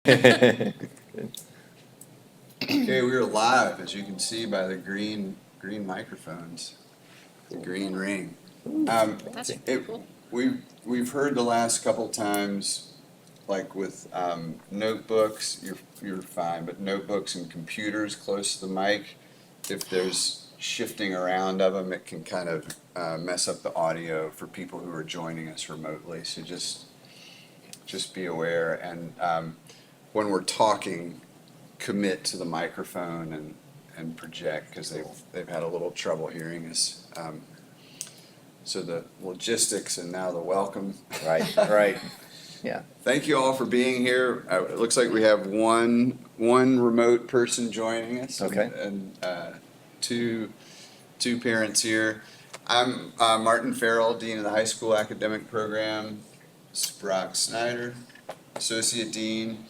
Okay, we are live, as you can see by the green microphones, the green ring. That's it- cool. we've heard the last couple times, like with notebooks, you're fine, but notebooks and computers close to the mic, if there's shifting around of them, it can kind of mess up the audio for people who are joining us remotely. So just be aware, and when we're talking, commit to the microphone and project, because they've had a little trouble hearing us. So the logistics and now the welcome. right. Yeah. Thank you all for being here. It looks like we have one remote person joining us. Okay. And two parents here. I'm Martin Farrell, Dean of the High School Academic Program. This is Brock Snyder, Associate Dean.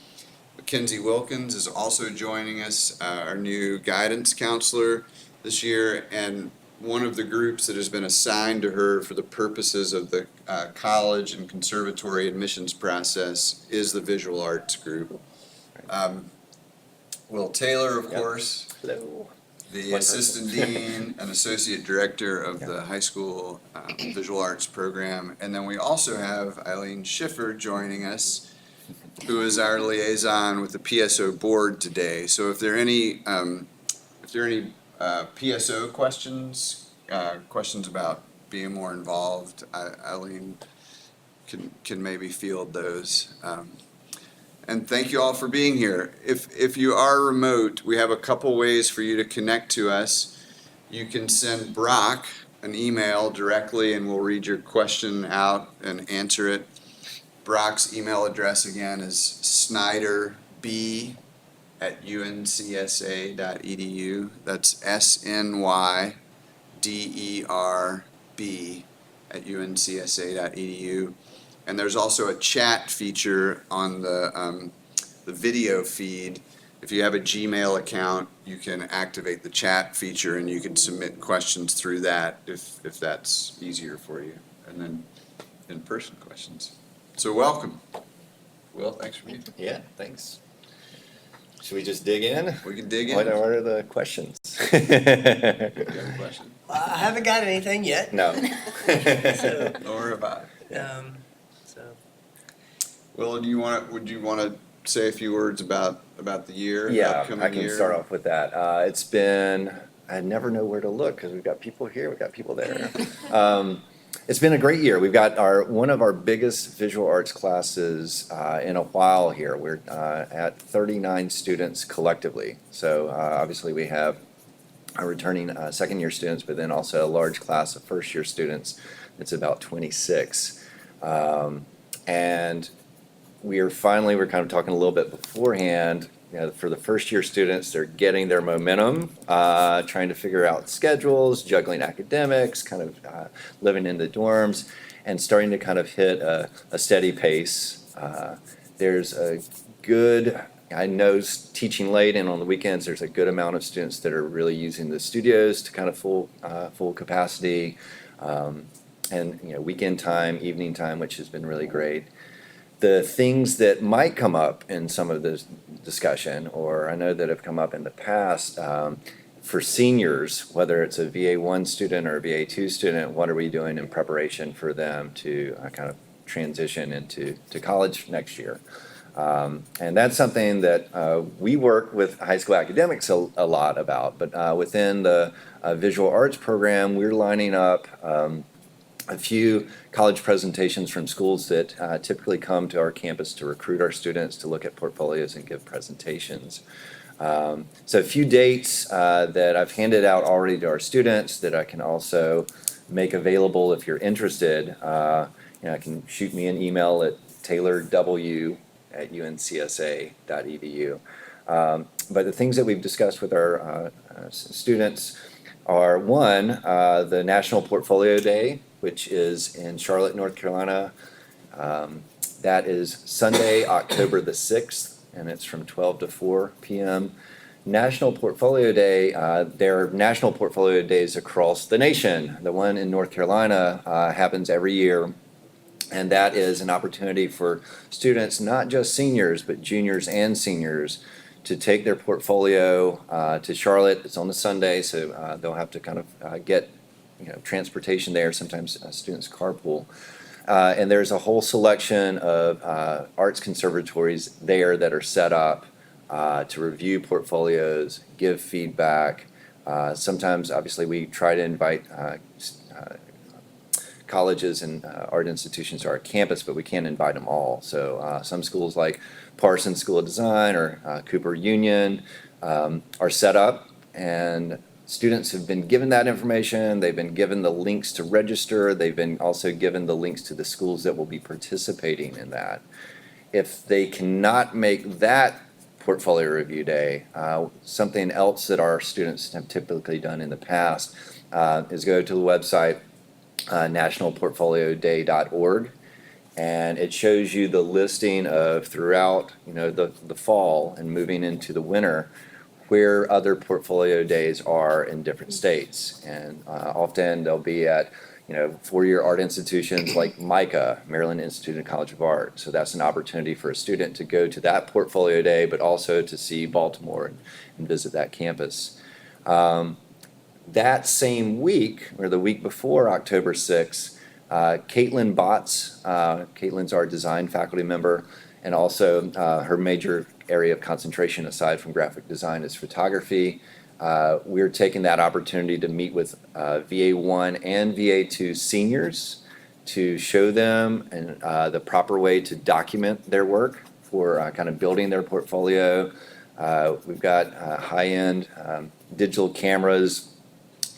Mackenzie Wilkins is also joining us, our new guidance counselor this year, and one of the groups that has been assigned to her for the purposes of the college and conservatory admissions process is the visual arts group. Will Taylor, of course, Hello. the One assistant person. dean and associate director of the high school visual arts program. And then we also have Eileen Schiffer joining us, who is our liaison with the PSO board today. So if there are any PSO questions about being more involved, Eileen can maybe field those. And thank you all for being here. If you are remote, we have a couple ways for you to connect to us. You can send Brock an email directly and we'll read your question out and answer it. Brock's email address again is snyderb@uncsa.edu. That's SNYDERB@uncsa.edu. And there's also a chat feature on the video feed. If you have a Gmail account, you can activate the chat feature and you can submit questions through that if that's easier for you. And then in-person questions. So welcome. Will, thanks for being here. Yeah, thanks. Should we just dig in? We can dig in. What are the questions? You have a question? I haven't got anything yet. No. Nor have I. So Will, would you want to say a few words about the year? Yeah, upcoming I can year? start off with that. It's been, I never know where to look because we've got people here, we've got people there. It's been a great year. We've got one of our biggest visual arts classes in a while here. We're at 39 students collectively. So obviously we have our returning second year students, but then also a large class of first year students. It's about 26. And we're kind of talking a little bit beforehand. For the first year students, they're getting their momentum, trying to figure out schedules, juggling academics, kind of living in the dorms, and starting to kind of hit a steady pace. There's a good, I know teaching late and on the weekends, there's a good amount of students that are really using the studios to kind of full capacity, and weekend time, evening time, which has been really great. The things that might come up in some of this discussion, or I know that have come up in the past, for seniors, whether it's a VA1 student or a VA2 student, what are we doing in preparation for them to kind of transition into college next year? And that's something that we work with high school academics a lot about, but within the visual arts program, we're lining up a few college presentations from schools that typically come to our campus to recruit our students to look at portfolios and give presentations. So a few dates that I've handed out already to our students that I can also make available if you're interested. Can shoot me an email at taylorw@uncsa.edu. But the things that we've discussed with our students are one, the National Portfolio Day, which is in Charlotte, North Carolina. That is Sunday, October the 6th, and it's from 12 to 4 p.m. National Portfolio Day, there are national portfolio days across the nation. The one in North Carolina happens every year And that is an opportunity for students, not just seniors, but juniors and seniors, to take their portfolio to Charlotte. It's on a Sunday, so they'll have to kind of get transportation there. Sometimes students carpool. And there's a whole selection of arts conservatories there that are set up to review portfolios, give feedback. Sometimes, obviously, we try to invite colleges and art institutions to our campus, but we can't invite them all. So some schools like Parsons School of Design or Cooper Union are set up, and students have been given that information. They've been given the links to register. They've been also given the links to the schools that will be participating in that. If they cannot make that portfolio review day, something else that our students have typically done in the past is go to the website nationalportfolioday.org, and it shows you the listing of throughout the fall and moving into the winter where other portfolio days are in different states. And often they'll be at four-year art institutions like MICA, Maryland Institute and College of Art. So that's an opportunity for a student to go to that portfolio day, but also to see Baltimore and visit that campus. That same week, or the week before October 6th, Caitlin Botts, Caitlin's our design faculty member, and also her major area of concentration aside from graphic design is photography. We're taking that opportunity to meet with VA1 and VA2 seniors to show them the proper way to document their work for kind of building their portfolio. We've got high-end digital cameras,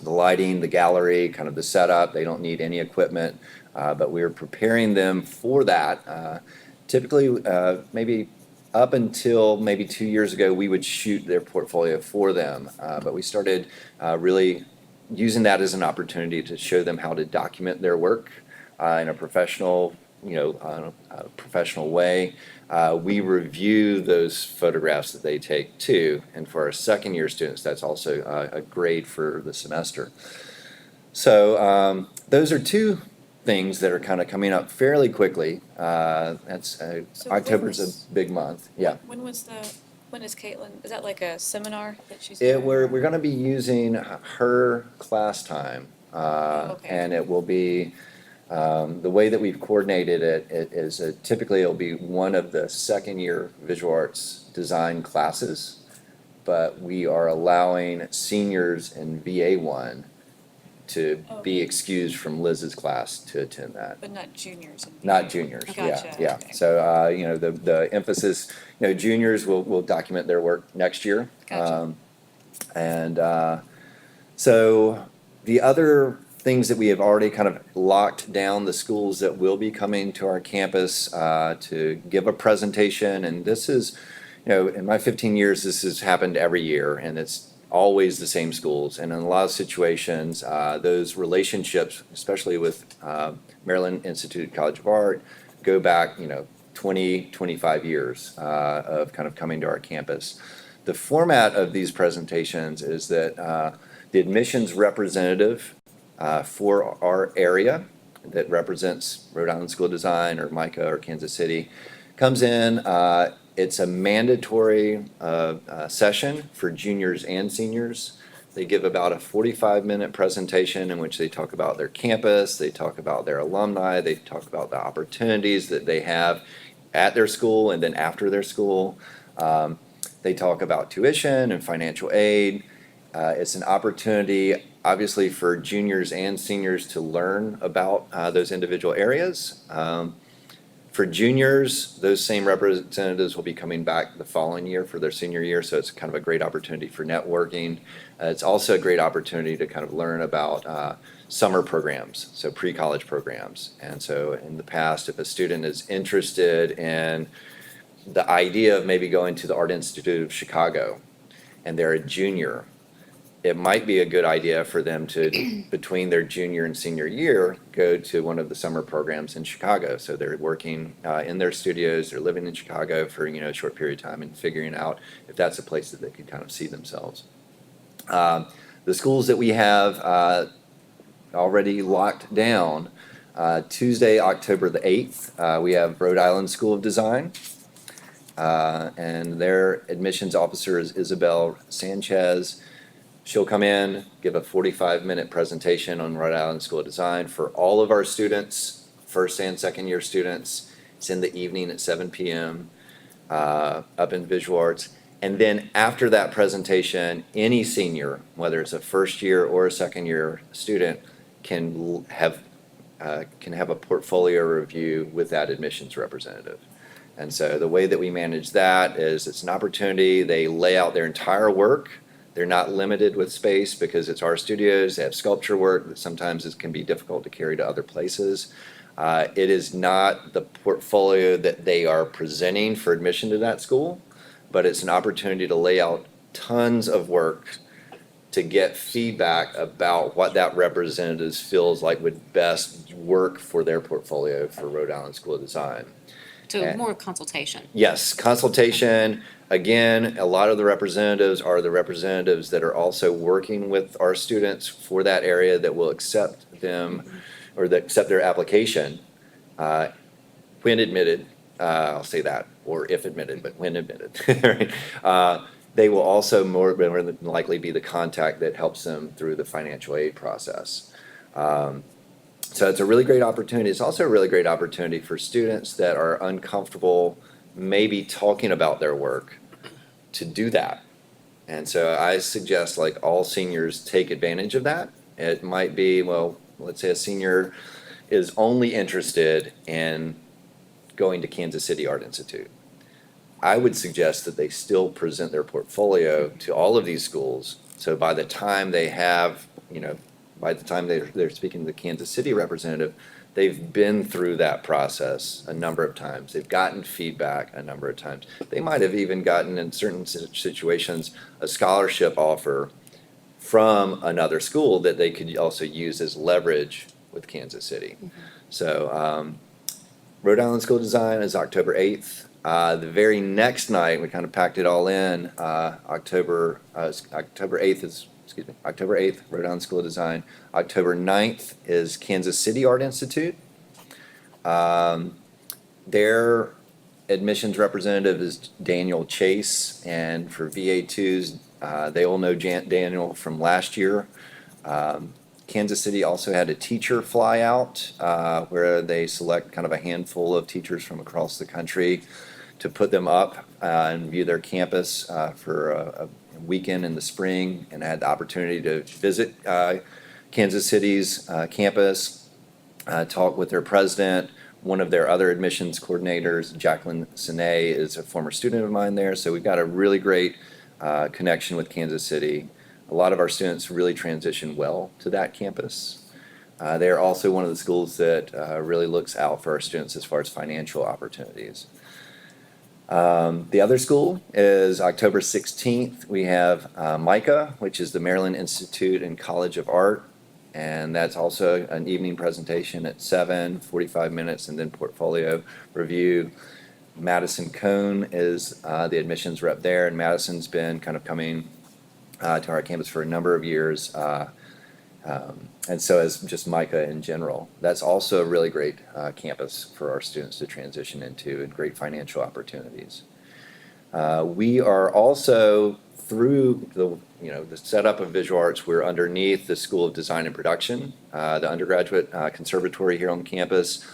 the lighting, the gallery, kind of the setup. They don't need any equipment, but we're preparing them for that. Typically, maybe up until maybe 2 years ago, we would shoot their portfolio for them, but we started really using that as an opportunity to show them how to document their work in a professional, professional way. We review those photographs that they take too, and for our second-year students, that's also a grade for the semester. So those are two things that are kind of coming up fairly quickly. That's October's a big month. Yeah. When is Caitlin, is that like a seminar that she's We're doing? going to be using her class time, Okay. and it will be the way that we've coordinated it is typically it'll be one of the second-year visual arts design classes, but we are allowing seniors in VA1 to be excused from Liz's class to attend that. But not juniors. Not juniors, Gotcha, yeah. okay. So, the emphasis, juniors will document their work next year. Gotcha. So the other things that we have already kind of locked down, the schools that will be coming to our campus to give a presentation, and this is, in my 15 years, this has happened every year, and it's always the same schools. And in a lot of situations, those relationships, especially with Maryland Institute College of Art, go back, 20, 25 years of kind of coming to our campus. The format of these presentations is that the admissions representative for our area that represents Rhode Island School of Design or MICA or Kansas City comes in. It's a mandatory session for juniors and seniors. They give about a 45-minute presentation in which they talk about their campus, they talk about their alumni, they talk about the opportunities that they have at their school and then after their school. They talk about tuition and financial aid. It's an opportunity, obviously, for juniors and seniors to learn about those individual areas. For juniors, those same representatives will be coming back the following year for their senior year, so it's kind of a great opportunity for networking. It's also a great opportunity to kind of learn about summer programs, so pre-college programs. And so in the past, if a student is interested in the idea of maybe going to the Art Institute of Chicago and they're a junior, it might be a good idea for them to, between their junior and senior year, go to one of the summer programs in Chicago. So they're working in their studios, they're living in Chicago for a short period of time and figuring out if that's a place that they could kind of see themselves. The schools that we have already locked down, Tuesday, October the 8th, we have Rhode Island School of Design. And their admissions officer is Isabel Sanchez. She'll come in, give a 45-minute presentation on Rhode Island School of Design for all of our students, first and second year students. It's in the evening at 7 p.m. Up in Visual Arts. And then after that presentation, any senior, whether it's a first year or a second year student, can have a portfolio review with that admissions representative. And so the way that we manage that is it's an opportunity. They lay out their entire work. They're not limited with space because it's our studios. They have sculpture work that sometimes it can be difficult to carry to other places. It is not the portfolio that they are presenting for admission to that school, but it's an opportunity to lay out tons of work to get feedback about what that representative feels like would best work for their portfolio for Rhode Island School of Design. So more consultation. Yes, consultation. Again, a lot of the representatives are the representatives that are also working with our students for that area that will accept them or that accept their application when admitted. I'll say that, or if admitted, but when admitted. Right? They will also more than likely be the contact that helps them through the financial aid process. So it's a really great opportunity. It's also a really great opportunity for students that are uncomfortable maybe talking about their work to do that. And so I suggest like all seniors take advantage of that. It might be, well, let's say a senior is only interested in going to Kansas City Art Institute. I would suggest that they still present their portfolio to all of these schools. So by the time they have, by the time they're speaking to the Kansas City representative, they've been through that process a number of times. They've gotten feedback a number of times. They might have even gotten, in certain situations, a scholarship offer from another school that they could also use as leverage with Kansas City. Mm-hmm. So Rhode Island School of Design is October 8th. The very next night, we kind of packed it all in. October 8th, Rhode Island School of Design. October 9th is Kansas City Art Institute. Their admissions representative is Daniel Chase, and for VA2s, they all know Daniel from last year. Kansas City also had a teacher fly out where they select kind of a handful of teachers from across the country to put them up and view their campus for a weekend in the spring, and I had the opportunity to visit Kansas City's campus, talk with their president. One of their other admissions coordinators, Jacqueline Sine, is a former student of mine there, so we've got a really great connection with Kansas City. A lot of our students really transition well to that campus. They are also one of the schools that really looks out for our students as far as financial opportunities. The other school is October 16th. We have MICA, which is the Maryland Institute and College of Art. And that's also an evening presentation at 7, 45 minutes, and then portfolio review. Madison Cohn is the admissions rep there, and Madison's been kind of coming to our campus for a number of years. And so is just MICA in general. That's also a really great campus for our students to transition into, and great financial opportunities. We are also, through the setup of Visual Arts, we're underneath the School of Design and Production, the undergraduate conservatory here on campus.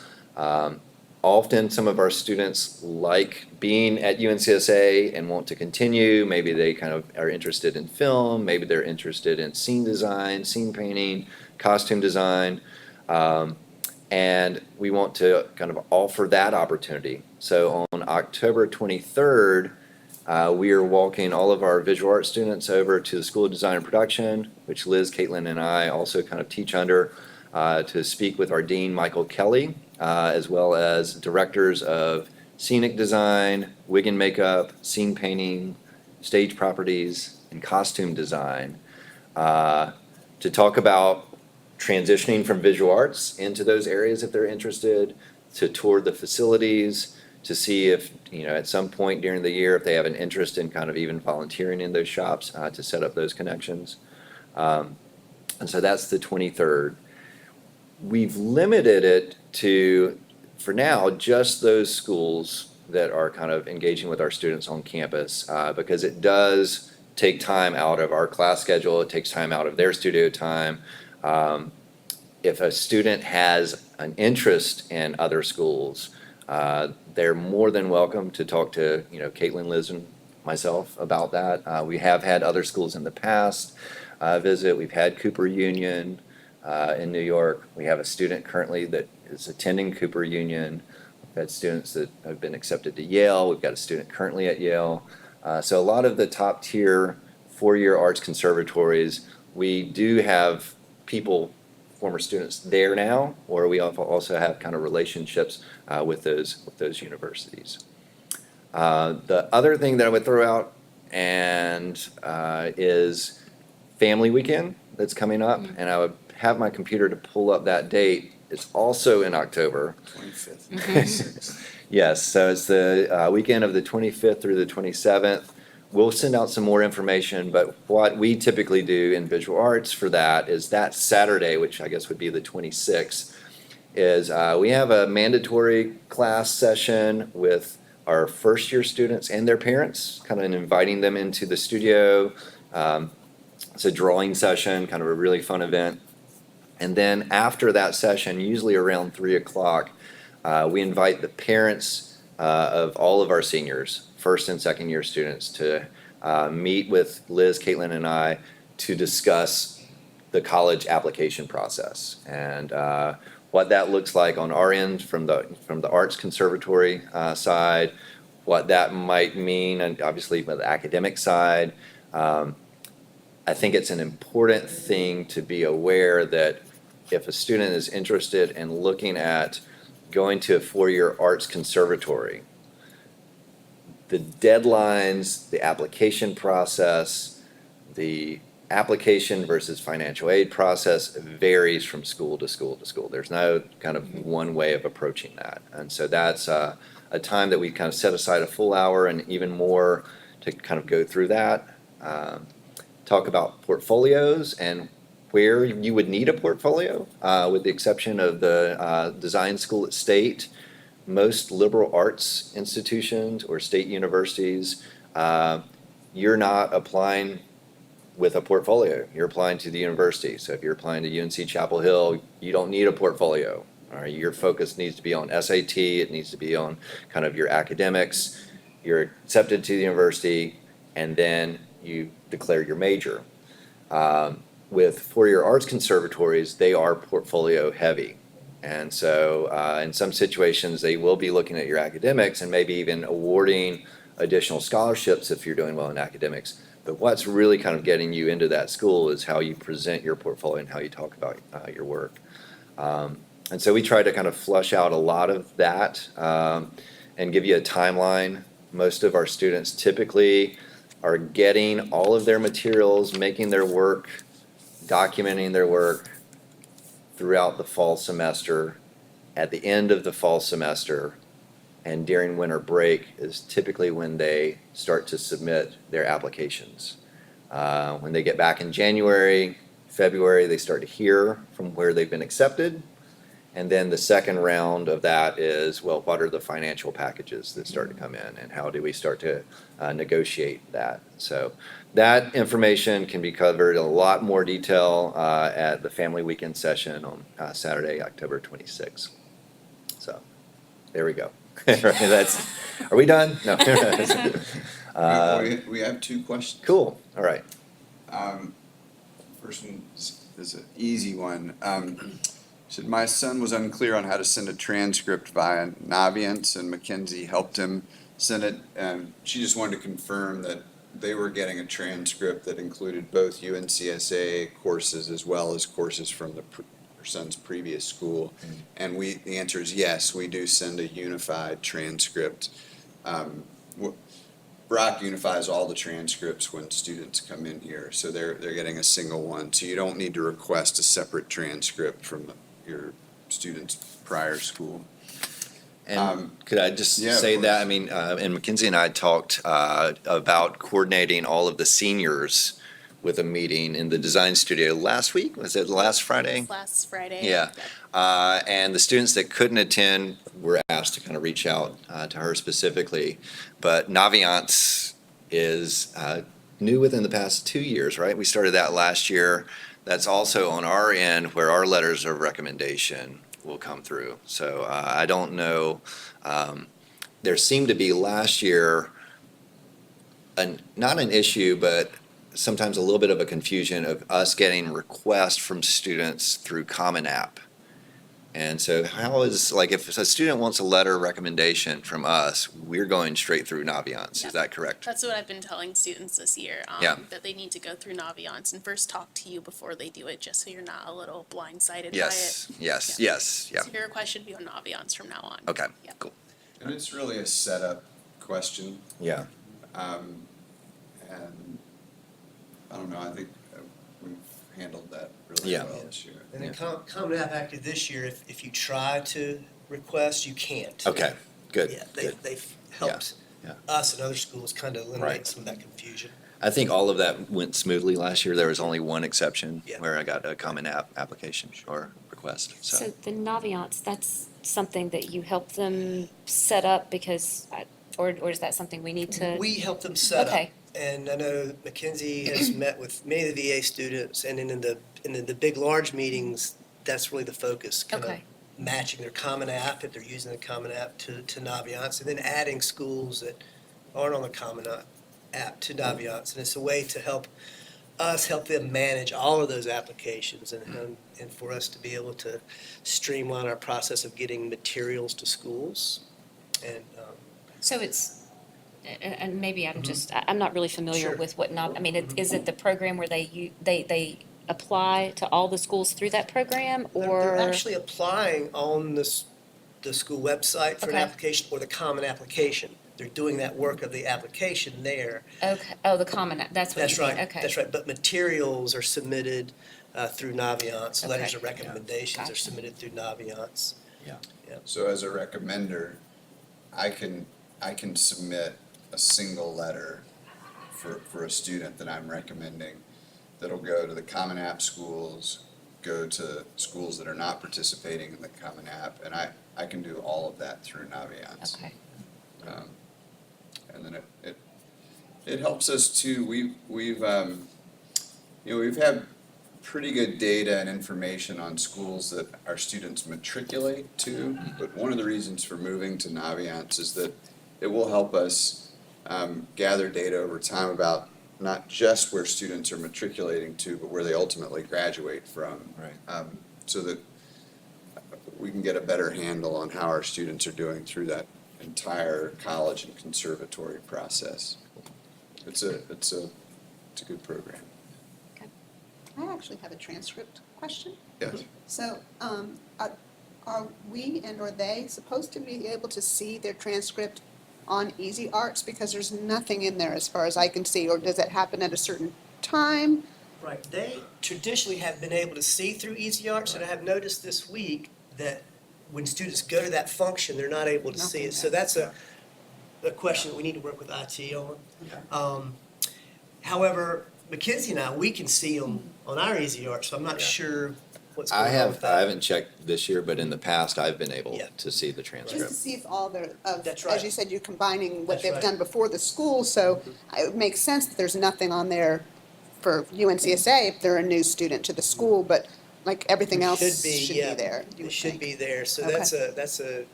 Often some of our students like being at UNCSA and want to continue. Maybe they kind of are interested in film, maybe they're interested in scene design, scene painting, costume design, and we want to kind of offer that opportunity. So on October 23rd, we are walking all of our visual arts students over to the School of Design and Production, which Liz, Caitlin, and I also kind of teach under, to speak with our dean, Michael Kelly, as well as directors of scenic design, wig and makeup, scene painting, stage properties, and costume design, to talk about transitioning from visual arts into those areas if they're interested, to tour the facilities, to see if, at some point during the year, if they have an interest in kind of even volunteering in those shops, to set up those connections. And so that's the 23rd. we've limited it to, for now, just those schools that are kind of engaging with our students on campus, because it does take time out of our class schedule, it takes time out of their studio time. If a student has an interest in other schools, they're more than welcome to talk to, Caitlin, Liz, and myself about that. We have had other schools in the past visit. We've had Cooper Union in New York. We have a student currently that is attending Cooper Union. We've had students that have been accepted to Yale. We've got a student currently at Yale. So a lot of the top tier four-year arts conservatories, we do have people, former students there now, or we also have kind of relationships with those universities. The other thing that I would throw out is Family Weekend that's coming up, and I would have my computer to pull up that date. It's also in October. 25th, Mm-hmm. 26th. Yes, so it's the weekend of the 25th through the 27th. We'll send out some more information, but what we typically do in visual arts for that is that Saturday, which I guess would be the 26th, is we have a mandatory class session with our first year students and their parents, kind of inviting them into the studio. It's a drawing session, kind of a really fun event. And then after that session, usually around 3:00, we invite the parents of all of our seniors, first and second year students, to meet with Liz, Caitlin, and I to discuss the college application process and what that looks like on our end from the Arts Conservatory side, what that might mean, and obviously from the academic side. I think it's an important thing to be aware that if a student is interested in looking at going to a four-year arts conservatory, the deadlines, the application process, the application versus financial aid process varies from school to school to school. There's no kind of one way of approaching that. And so that's a time that we kind of set aside a full hour and even more to kind of go through that. Talk about portfolios and where you would need a portfolio, with the exception of the design school at State. Most liberal arts institutions or state universities, you're not applying with a portfolio. You're applying to the university. So if you're applying to UNC Chapel Hill, you don't need a portfolio. All right, your focus needs to be on SAT. It needs to be on kind of your academics. You're accepted to the university, and then you declare your major. With four-year arts conservatories, they are portfolio heavy. And so in some situations, they will be looking at your academics and maybe even awarding additional scholarships if you're doing well in academics. But what's really kind of getting you into that school is how you present your portfolio and how you talk about your work. And so we try to kind of flush out a lot of that and give you a timeline. Most of our students typically are getting all of their materials, making their work, documenting their work throughout the fall semester. At the end of the fall semester and during winter break is typically when they start to submit their applications. When they get back in January, February, they start to hear from where they've been accepted. And then the second round of that is, well, what are the financial packages that start to come in and how do we start to negotiate that? So that information can be covered in a lot more detail at the Family Weekend session on Saturday, October 26th. So there we go. Are we done? No. We have two questions. Cool, all right. First one is an easy one. Said my son was unclear on how to send a transcript via Naviance, and Mackenzie helped him send it. And she just wanted to confirm that they were getting a transcript that included both UNCSA courses as well as courses from her son's previous school. And the answer is yes, we do send a unified transcript. Brock unifies all the transcripts when students come in here, so they're getting a single one. So you don't need to request a separate transcript from your student's prior school. And could I just yeah, of say that, course. I mean, and Mackenzie and I talked about coordinating all of the seniors with a meeting in the design studio last week, was it last Friday? Last Friday. Yeah. And the students that couldn't attend were asked to kind of reach out to her specifically. But Naviance is new within the past 2 years, right? We started that last year. That's also on our end where our letters of recommendation will come through. So I don't know. There seemed to be last year not an issue, but sometimes a little bit of a confusion of us getting requests from students through Common App. And so how is, like, if a student wants a letter of recommendation from us, we're going straight through Naviance, is that correct? That's what I've been telling students this year, Yeah. that they need to go through Naviance and first talk to you before they do it, just so you're not a little blindsided by it. Yes, yes, Yeah. yes, yeah. So your request should be on Naviance from now on. Okay, Yeah. cool. And it's really a setup question. Yeah, And I don't know, I think we've handled that really Yeah. well this year. And then Common App Active this year, if you try to request, you can't. okay, good, Yeah, good. they've helped yeah. us and other schools kind of eliminate Right. some of that confusion. I think all of that went smoothly last year. There was only one exception Yeah. where I got a Common App application or request, So so. the Naviance, that's something that you help them set up because, or is that something we need to? We help them set up. Okay. And I know Mackenzie has met with many of the VA students, and then in the big, large meetings, that's really the focus. Kind of Okay. matching their Common App, if they're using the Common App, to Naviance, and then adding schools that aren't on the Common App to Naviance. And it's a way to help them manage all of those applications, and for us to be able to streamline our process of getting materials to schools. And So it's, and maybe I'm just, I'm not really familiar Sure. with what I mean, is it the program where they apply to all the schools through that program, They're or? actually applying on the school website for an Okay. application or the common application. They're doing that work of the application there. Okay, oh, the common, that's what That's you mean, right, okay. that's right. But materials are submitted through Naviance. Letters Okay. of recommendations are Gotcha. submitted through Naviance. So as a recommender, I can submit a single letter for a student that I'm recommending that'll go to the Common App schools, go to schools that are not participating in the Common App, and I can do all of that through Naviance. Okay, And then it helps us too, we've had pretty good data and information on schools that our students matriculate to, but one of the reasons for moving to Naviance is that it will help us gather data over time about not just where students are matriculating to, but where they ultimately graduate from. Right. So that we can get a better handle on how our students are doing through that entire college and conservatory process. It's a good program. I actually have a transcript question. Yes. So, are we and or they supposed to be able to see their transcript on Easy Arts? Because there's nothing in there as far as I can see, or does it happen at a certain time? Right, they traditionally have been able to see through Easy Arts, and I have noticed this week that when students go to that function, they're not able to see it. So that's a question that we need to work with IT on. However, Mackenzie and I, we can see them on our Easy Arts, so I'm not sure what's going on with that. I haven't checked this year, but in the past, I've been able Yeah. to see the Just to transcript. see if all their, That's right. as you said, you're combining what That's they've right. done before the school, so it makes sense that there's nothing on there for UNCSA if they're a new student to the school, but like everything else should be there, you It would should think. be there, so Okay. that's a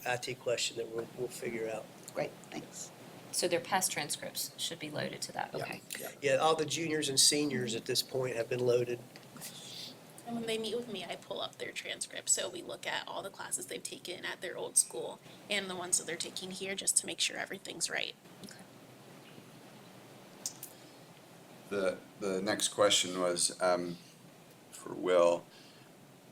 IT question that we'll figure out. Great, thanks. so their past transcripts should be loaded to that, Yeah. okay. Yeah, all the juniors and seniors at this point have been loaded. And when they meet with me, I pull up their transcript, so we look at all the classes they've taken at their old school and the ones that they're taking here, just to make sure everything's right. The next question was for Will.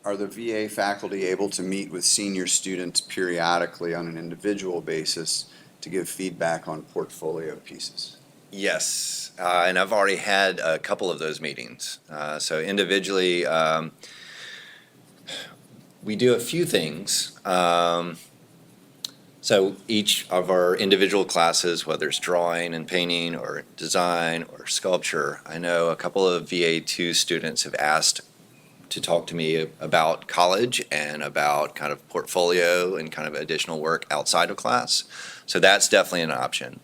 Are the VA faculty able to meet with senior students periodically on an individual basis to give feedback on portfolio pieces? Yes, and I've already had a couple of those meetings. So individually, we do a few things. So each of our individual classes, whether it's drawing and painting or design or sculpture, I know a couple of VA2 students have asked to talk to me about college and about kind of portfolio and kind of additional work outside of class. So that's definitely an option.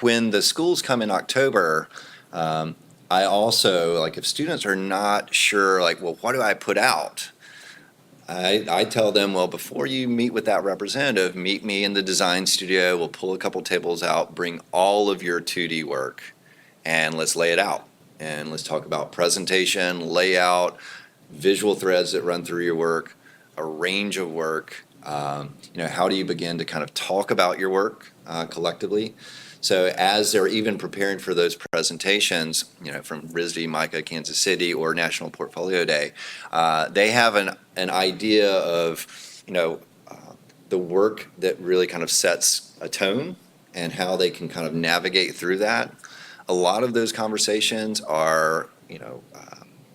When the schools come in October, I also, like, if students are not sure, like, well, what do I put out? I tell them, well, before you meet with that representative, meet me in the design studio. We'll pull a couple tables out, bring all of your 2D work, and let's lay it out. And let's talk about presentation, layout, visual threads that run through your work, a range of work. How do you begin to kind of talk about your work collectively? So as they're even preparing for those presentations, from RISD, MICA, Kansas City, or National Portfolio Day, they have an idea of, the work that really kind of sets a tone and how they can kind of navigate through that. A lot of those conversations are,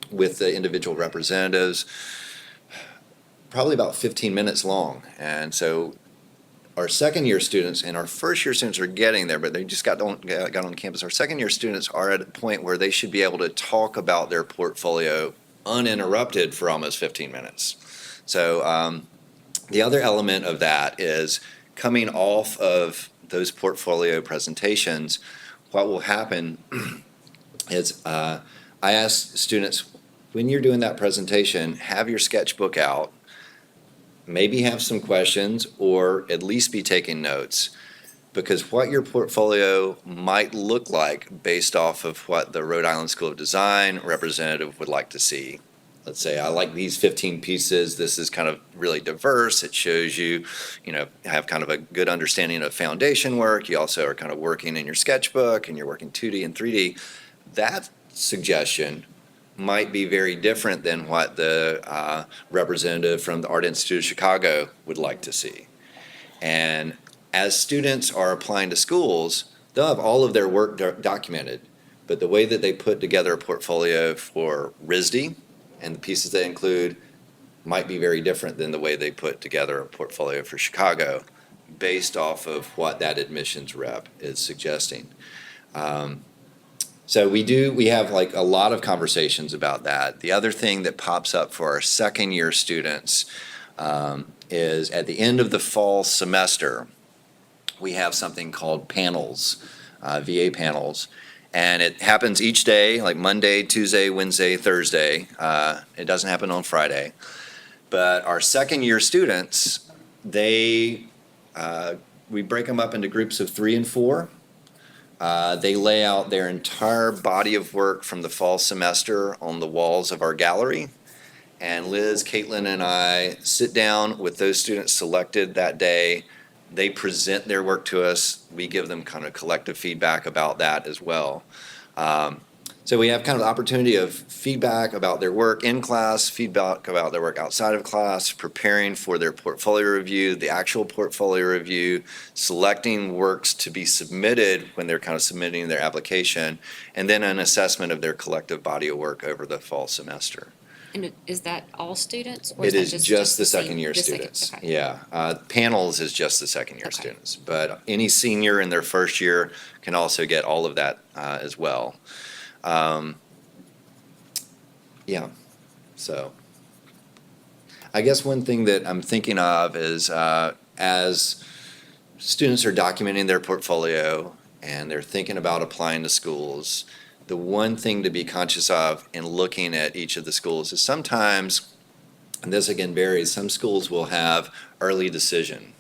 with the individual representatives, probably about 15 minutes long. And so our second-year students and our first-year students are getting there, but they just got on campus. Our second-year students are at a point where they should be able to talk about their portfolio uninterrupted for almost 15 minutes. So the other element of that is coming off of those portfolio presentations, what will happen is I ask students, when you're doing that presentation, have your sketchbook out, maybe have some questions, or at least be taking notes, because what your portfolio might look like based off of what the Rhode Island School of Design representative would like to see. Let's say, I like these 15 pieces. This is kind of really diverse. It shows you, have kind of a good understanding of foundation work. You also are kind of working in your sketchbook and you're working 2D and 3D. That suggestion might be very different than what the representative from the Art Institute of Chicago would like to see. And as students are applying to schools, they'll have all of their work documented, but the way that they put together a portfolio for RISD and the pieces they include might be very different than the way they put together a portfolio for Chicago, based off of what that admissions rep is suggesting. So we have like a lot of conversations about that. The other thing that pops up for our second year students is at the end of the fall semester, we have something called panels, VA panels. And it happens each day, like Monday, Tuesday, Wednesday, Thursday. It doesn't happen on Friday. But our second year students, we break them up into groups of 3 and 4. They lay out their entire body of work from the fall semester on the walls of our gallery. And Liz, Caitlin, and I sit down with those students selected that day. They present their work to us. We give them kind of collective feedback about that as well. So we have kind of the opportunity of feedback about their work in class, feedback about their work outside of class, preparing for their portfolio review, the actual portfolio review, selecting works to be submitted when they're kind of submitting their application, and then an assessment of their collective body of work over the fall semester. And is that all students? Or It that is just the same- second year the second- students. okay. Yeah, panels is just the second year Okay. students. But any senior in their first year can also get all of that as well. Yeah, so. I guess one thing that I'm thinking of is as students are documenting their portfolio and they're thinking about applying to schools, the one thing to be conscious of in looking at each of the schools is sometimes, and this again varies, some schools will have early decision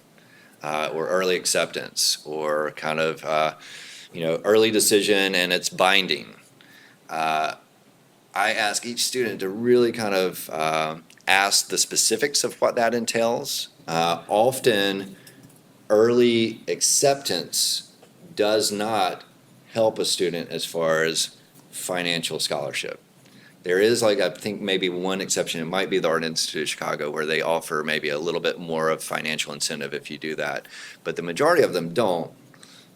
or early acceptance or kind of, early decision and it's binding. I ask each student to really kind of ask the specifics of what that entails. Often, early acceptance does not help a student as far as financial scholarship. There is, like, I think maybe one exception, it might be the Art Institute of Chicago, where they offer maybe a little bit more of financial incentive if you do that. But the majority of them don't.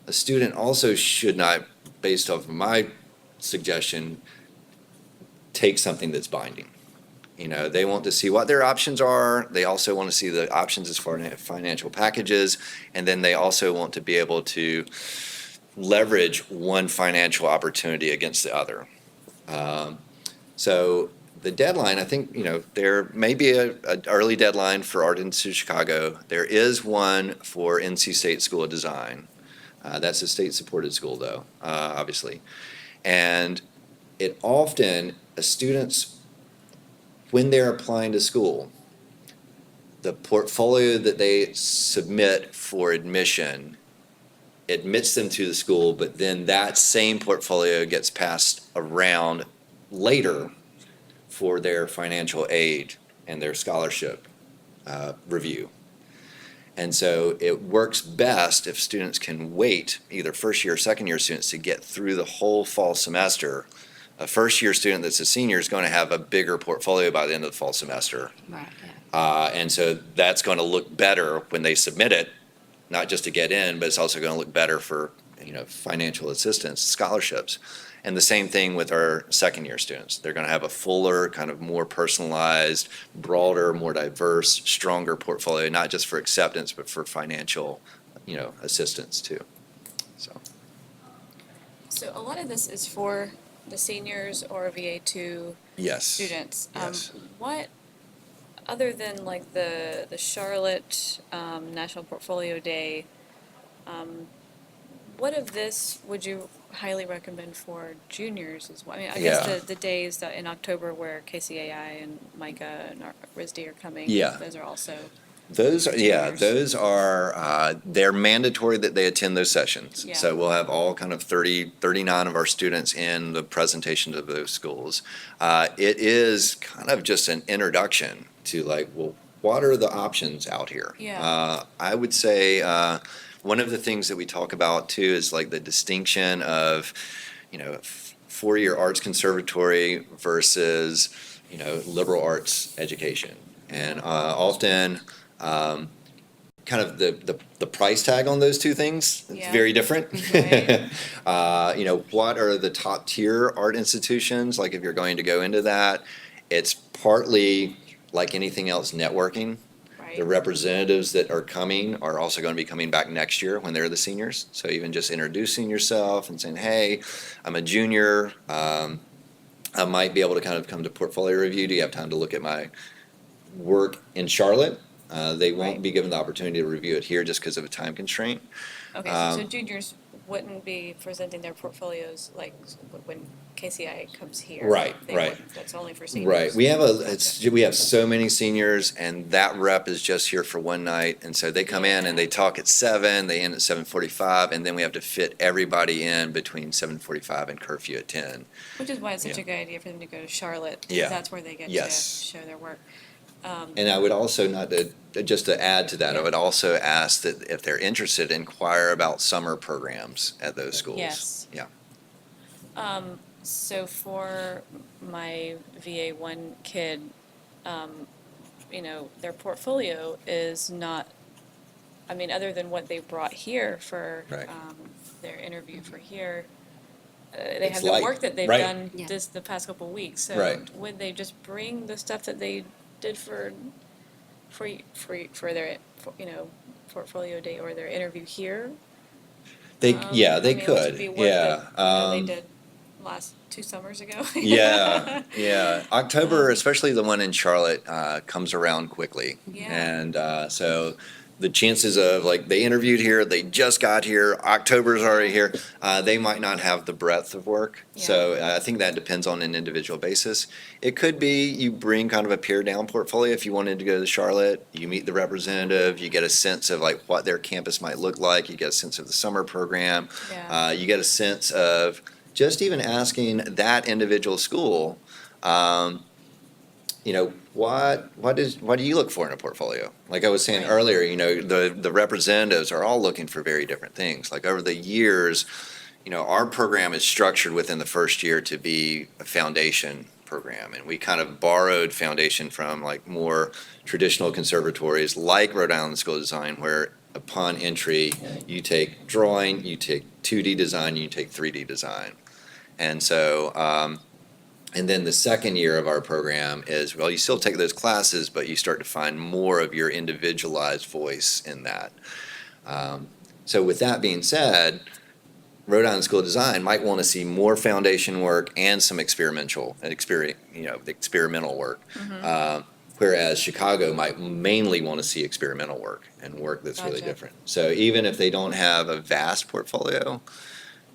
A student also should not, based off of my suggestion, take something that's binding. They want to see what their options are. They also want to see the options as far as financial packages. And then they also want to be able to leverage one financial opportunity against the other. So the deadline, I think, there may be an early deadline for Art Institute of Chicago. There is one for NC State School of Design. That's a state-supported school, though, obviously. And it often, students, when they're applying to school, the portfolio that they submit for admission admits them to the school, but then that same portfolio gets passed around later for their financial aid and their scholarship review. And so it works best if students can wait, either first year or second year students, to get through the whole fall semester. A first year student that's a senior is going to have a bigger portfolio by the end of the fall semester. Right, yeah. And so that's going to look better when they submit it, not just to get in, but it's also going to look better for, financial assistance, scholarships. And the same thing with our second year students. They're going to have a fuller, kind of more personalized, broader, more diverse, stronger portfolio, not just for acceptance, but for financial, assistance too. So a lot of this is for the seniors or VA2 Yes. students. Yes. What, other than like the Charlotte National Portfolio Day, what of this would you highly recommend for juniors as well? I mean, I guess Yeah. the days that in October where KCAI and Micah and RISD are coming, Yeah. those are also, Those are, Juniors. those are, they're mandatory that they attend those sessions. Yeah. So we'll have all kind of 39 of our students in the presentation to those schools. It is kind of just an introduction to like, well, what are the options out here? Yeah. I would say, one of the things that we talk about too is like the distinction of, four-year arts conservatory versus, liberal arts education. And often, kind of the price tag on those two things, it's Yeah. very different. Right. What are the top tier art institutions? Like if you're going to go into that, it's partly like anything else, networking. The right? representatives that are coming are also going to be coming back next year when they're the seniors. So even just introducing yourself and saying, hey, I'm a junior. I might be able to kind of come to portfolio review. Do you have time to look at my work in Charlotte? They won't Right. be given the opportunity to review it here just because of a time constraint. Okay, so juniors wouldn't be presenting their portfolios like when KCI comes here. Right, They right. wouldn't. That's only for seniors. Right. We have so many seniors, and that rep is just here for one night, and so they come in and they talk at 7, they end at 7:45, and then we have to fit everybody in between 7:45 and curfew at 10. Which is why it's such Yeah. a good idea for them to go to Charlotte. 'Cause Yeah. that's where they get to Yes. show their work. And I would also, just to add to that, I Yeah. would also ask that if they're interested, inquire about summer programs at those schools. Yes. Yeah. So for my VA1 kid, their portfolio is not, I mean, other than what they brought here for Right. their interview for here, they It's have the light, work that they've right. done Yeah. the past couple of weeks. So Right. would they just bring the stuff that they did for their, portfolio day or their interview here? They I mean, would could. it be worth Yeah. it? They did last 2 summers ago. Yeah, yeah. October, especially the one in Charlotte, comes around quickly. Yeah. And so the chances of like they interviewed here, they just got here, October's already here, they might not have the breadth of work. So I think that depends on an individual basis. It could be you bring kind of a peer down portfolio if you wanted to go to Charlotte. You meet the representative, you get a sense of like what their campus might look like. You get a sense of the summer program. Yeah. You get a sense of just even asking that individual school, what do you look for in a portfolio? Like I was saying Right. earlier, the representatives are all looking for very different things. Like over the years, our program is structured within the first year to be a foundation program, and we kind of borrowed foundation from like more traditional conservatories like Rhode Island School of Design, where upon entry you take drawing, you take 2D design, you take 3D design. And so, and then the second year of our program is, well, you still take those classes, but you start to find more of your individualized voice in that. So with that being said, Rhode Island School of Design might want to see more foundation work and some experimental work. Whereas Chicago might mainly want to see experimental work and work that's really Gotcha. different. So even if they don't have a vast portfolio,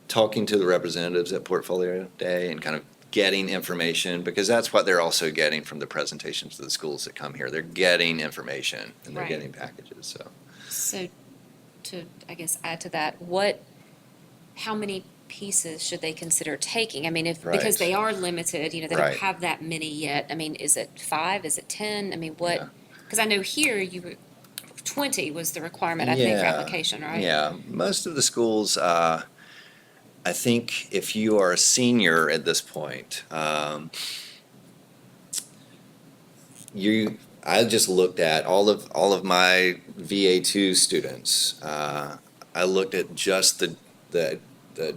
talking to the representatives at Portfolio Day and kind of getting information, because that's what they're also getting from the presentations to the schools that come here. They're getting information and they're Right. getting packages, so. So to, I guess, add to that, how many pieces should they consider taking? I mean, because Right. they are limited, they Right. don't have that many yet. I mean, is it 5? Is it 10? I mean, what? Yeah. Because I know here 20 was the requirement, I think, for Yeah. application, right? Yeah, most of the schools, I think if you are a senior at this point, I just looked at all of my VA2 students. I looked at just the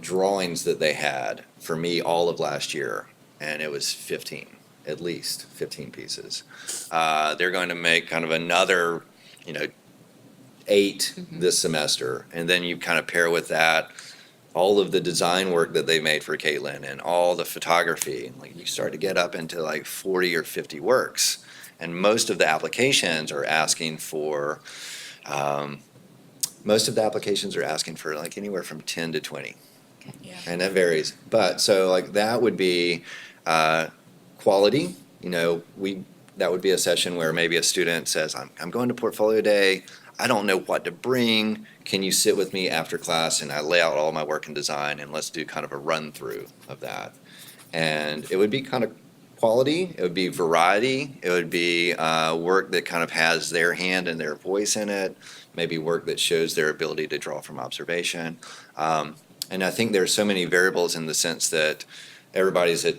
drawings that they had for me all of last year, and it was 15, at least 15 pieces. They're going to make kind of another, 8 this semester, and then you kind of pair with that all of the design work that they made for Caitlin and all the photography. Like you start to get up into like 40 or 50 works, and most of the applications are asking for like anywhere from 10 to 20. Yeah. And that varies. But so like that would be quality. That would be a session where maybe a student says, I'm going to Portfolio Day. I don't know what to bring. Can you sit with me after class and I lay out all my work in design and let's do kind of a run through of that. And it would be kind of quality. It would be variety. It would be work that kind of has their hand and their voice in it. Maybe work that shows their ability to draw from observation. And I think there's so many variables in the sense that everybody's at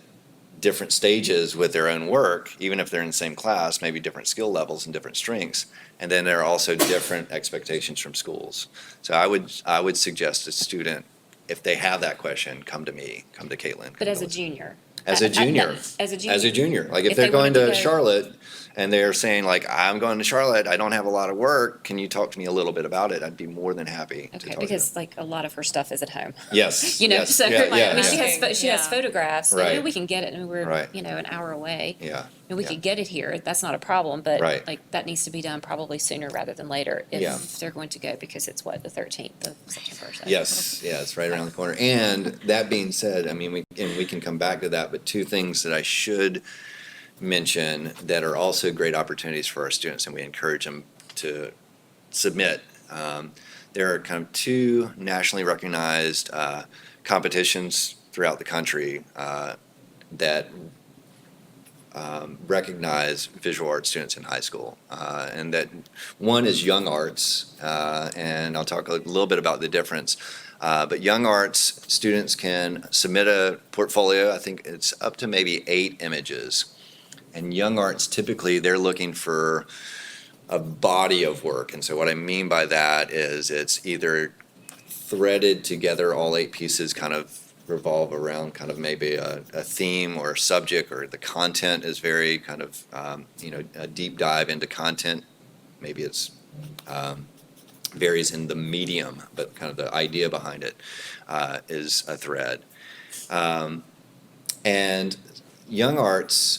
different stages with their own work, even if they're in the same class, maybe different skill levels and different strengths. And then there are also different expectations from schools. So I would suggest a student, if they have that question, come to me, come to Caitlin. But as a junior? As a junior. As a junior? As a junior. Like if If they they're going wanted to to go- Charlotte and they're saying like, I'm going to Charlotte, I don't have a lot of work, can you talk to me a little bit about it? I'd be more than happy to Okay, talk to because them. like a lot of her stuff is at home. Yes. yes, So yeah, I yeah, mean, she yeah. has Yeah. photographs. Right. We can get it, and we're Right. an hour away. Yeah. And we yeah. could get it here. That's not a problem. But Right. like that needs to be done probably sooner rather than later if Yeah. they're going to go because it's the 13th of September. So. Yes, yeah, it's right around the corner. And that being said, I mean, we can come back to that, but two things that I should mention that are also great opportunities for our students, and we encourage them to submit. There are kind of two nationally recognized competitions throughout the country that recognize visual arts students in high school. And that one is Young Arts, and I'll talk a little bit about the difference. But Young Arts students can submit a portfolio. I think it's up to maybe 8 images. And Young Arts, typically, they're looking for a body of work. And so what I mean by that is it's either threaded together, all 8 pieces kind of revolve around kind of maybe a theme or a subject, or the content is very kind of, a deep dive into content. Maybe it's varies in the medium, but kind of the idea behind it is a thread. And Young Arts,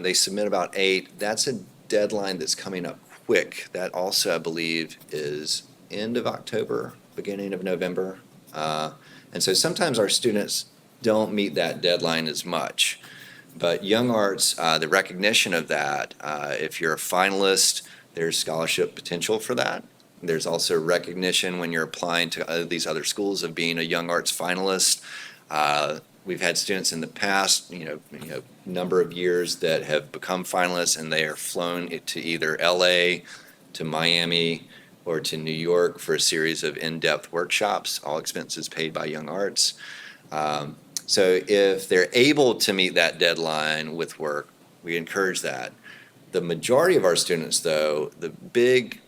they submit about 8. That's a deadline that's coming up quick. That also, I believe, is end of October, beginning of November. And so sometimes our students don't meet that deadline as much. But Young Arts, the recognition of that, if you're a finalist, there's scholarship potential for that. There's also recognition when you're applying to these other schools of being a Young Arts finalist. We've had students in the past, number of years that have become finalists, and they are flown to either LA, to Miami, or to New York for a series of in-depth workshops, all expenses paid by Young Arts. So if they're able to meet that deadline with work, we encourage that. The majority of our students, though, the big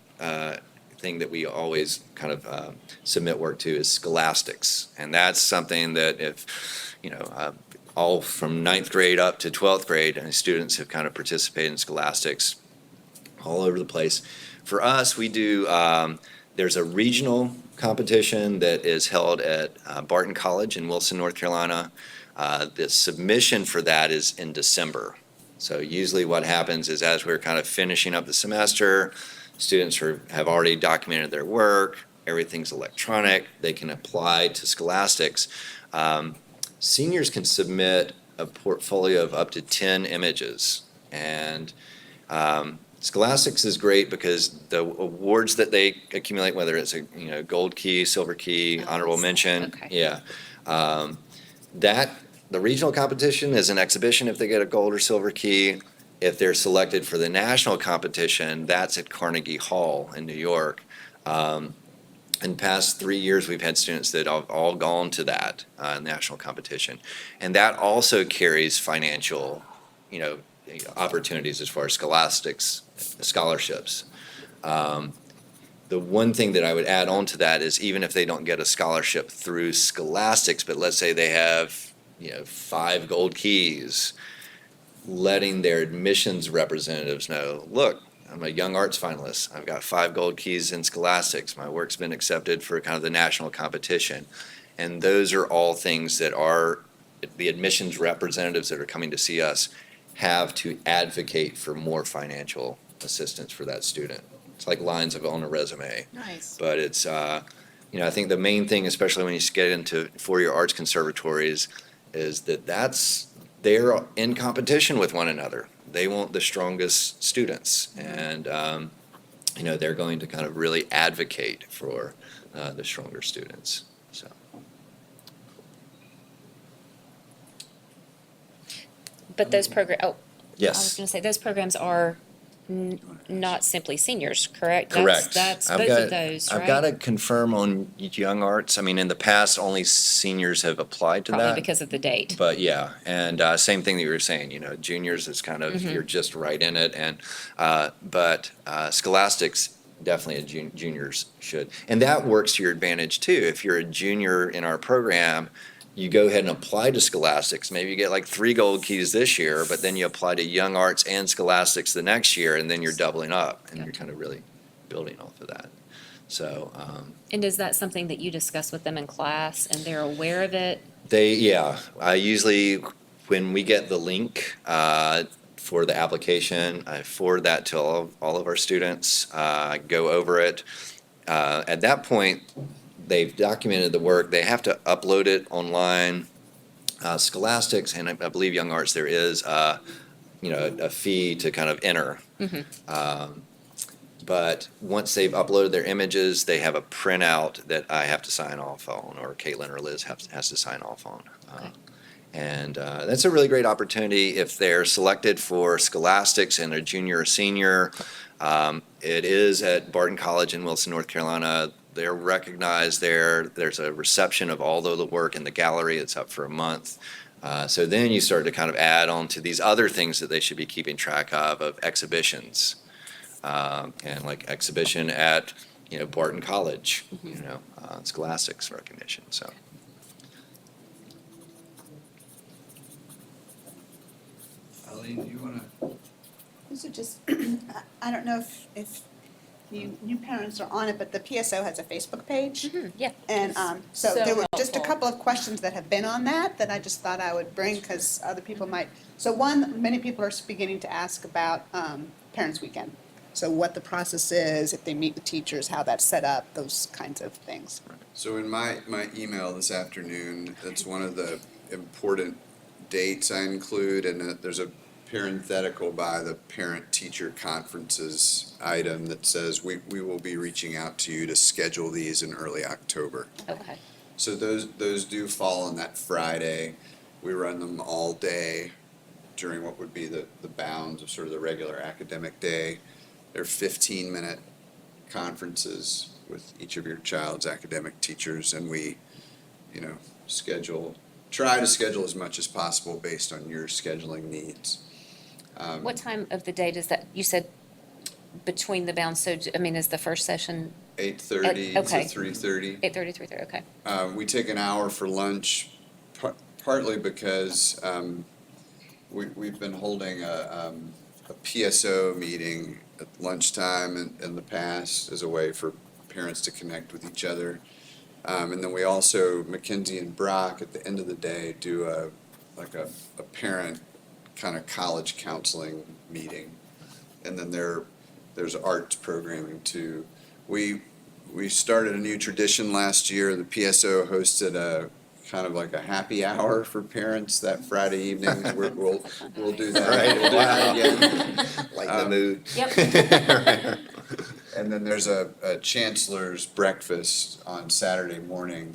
thing that we always kind of submit work to is scholastics. And that's something that if, all from 9th grade up to 12th grade, and students have kind of participated in scholastics all over the place. For us, we do There's a regional competition that is held at Barton College in Wilson, North Carolina. The submission for that is in December. So usually what happens is as we're kind of finishing up the semester, students have already documented their work, everything's electronic, they can apply to Scholastics. Seniors can submit a portfolio of up to 10 images. And Scholastics is great because the awards that they accumulate, whether it's a gold key, silver key, honorable mention, Okay. the regional competition is an exhibition if they get a gold or silver key. If they're selected for the national competition, that's at Carnegie Hall in New York. In the past 3 years, we've had students that have all gone to that national competition. And that also carries financial, opportunities as far as scholastics, scholarships. The one thing that I would add on to that is even if they don't get a scholarship through Scholastics, but let's say they have, 5 gold keys, letting their admissions representatives know, look, I'm a young arts finalist. I've got 5 gold keys in Scholastics. My work's been accepted for kind of the national competition. And those are all things that the admissions representatives that are coming to see us have to advocate for more financial assistance for that student. It's like lines on a resume. Nice. But it's, I think the main thing, especially when you get into four-year arts conservatories, is that they're in competition with one another. They want the strongest students, and they're going to kind of really advocate for the stronger students. So But those I was yes, gonna say, those programs are not simply seniors, correct? correct. That's I've both got- of those, right? I've got to confirm on young arts. I mean, in the past, only seniors have applied to Probably that. because of the date. But yeah, and same thing that you were saying, juniors is kind of, Mm-hmm. you're just right in it, and, but Scholastics, definitely juniors should. And that works to your advantage too. If you're a junior in our program, you go ahead and apply to Scholastics. Maybe you get like 3 gold keys this year, but then you apply to young arts and Scholastics the next year, and then you're doubling up, and you're Gotcha. kind of really building off of that. So, And is that something that you discuss with them in class and they're aware of it? I usually, when we get the link for the application, I forward that to all of our students, go over it. At that point, they've documented the work, they have to upload it online. Scholastics, and I believe Young Arts, there is a fee to kind of enter. But once they've uploaded their images, they have a printout that I have to sign off on, or Caitlin or Liz has to sign off on. Okay. And that's a really great opportunity if they're selected for Scholastics and a junior or senior. It is at Barton College in Wilson, North Carolina. They're recognized there. There's a reception of all the work in the gallery. It's up for a month. So then you start to kind of add on to these other things that they should be keeping track of exhibitions. And like exhibition at, Barton College, Scholastics recognition, so. Eileen, do you wanna? These are just, I don't know if you new parents are on it, but the PSO has a Facebook page. Yeah. And so So there were just a helpful. couple of questions that have been on that I just thought I would bring because other people might. So one, many people are beginning to ask about Parents Weekend. So what the process is, if they meet with teachers, how that's set up, those kinds of things. So in my email this afternoon, that's one of the important dates I include, and there's a parenthetical by the parent-teacher conferences item that says we will be reaching out to you to schedule these in early October. Okay. So those do fall on that Friday. We run them all day during what would be the bounds of sort of the regular academic day. They're 15-minute conferences with each of your child's academic teachers, and we, try to schedule as much as possible based on your scheduling needs. What time of the day does that, you said between the bounds, so, is the first session 8:30 to Okay. 3:30. 8:30, 3:30, okay. We take an hour for lunch, partly because we've been holding a PSO meeting at lunchtime in the past as a way for parents to connect with each other. And then we also, Mackenzie and Brock, at the end of the day, do a parent kind of college counseling meeting. And then there's arts programming too. We started a new tradition last year. The PSO hosted a kind of like a happy hour for parents that Friday evening. We'll do that. Right, We'll do that again. Lighten the mood. Yep. And then there's a chancellor's breakfast on Saturday morning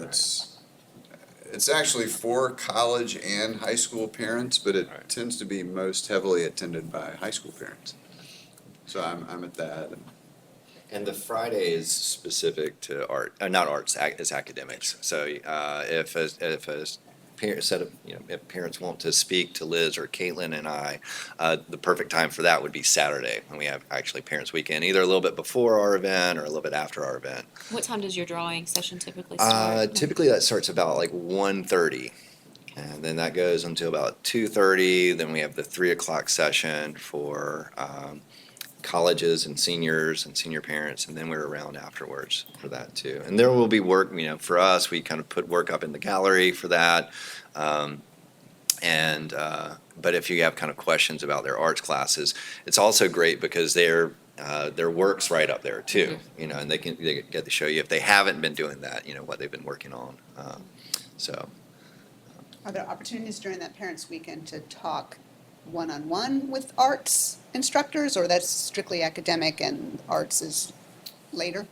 it's actually for college and high school parents, but it Right. tends to be most heavily attended by high school parents. So I'm at that. And the Friday is specific to art, not arts, it's academics. So if a parent set of, if parents want to speak to Liz or Caitlin and I, the perfect time for that would be Saturday, when we have actually Parents Weekend, either a little bit before our event or a little bit after our event. What time does your drawing session typically start? Typically that starts about like 1:30. And then that goes until about 2:30. Then we have the 3 o'clock session for colleges and senior parents, and then we're around afterwards for that too. And there will be work, for us, we kind of put work up in the gallery for that. But if you have kind of questions about their arts classes, it's also great because their work's right up there too, and they get to show you if they haven't been doing that, what they've been working on. So. Are there opportunities during that Parents' Weekend to talk one-on-one with arts instructors, or that's strictly academic and arts is later?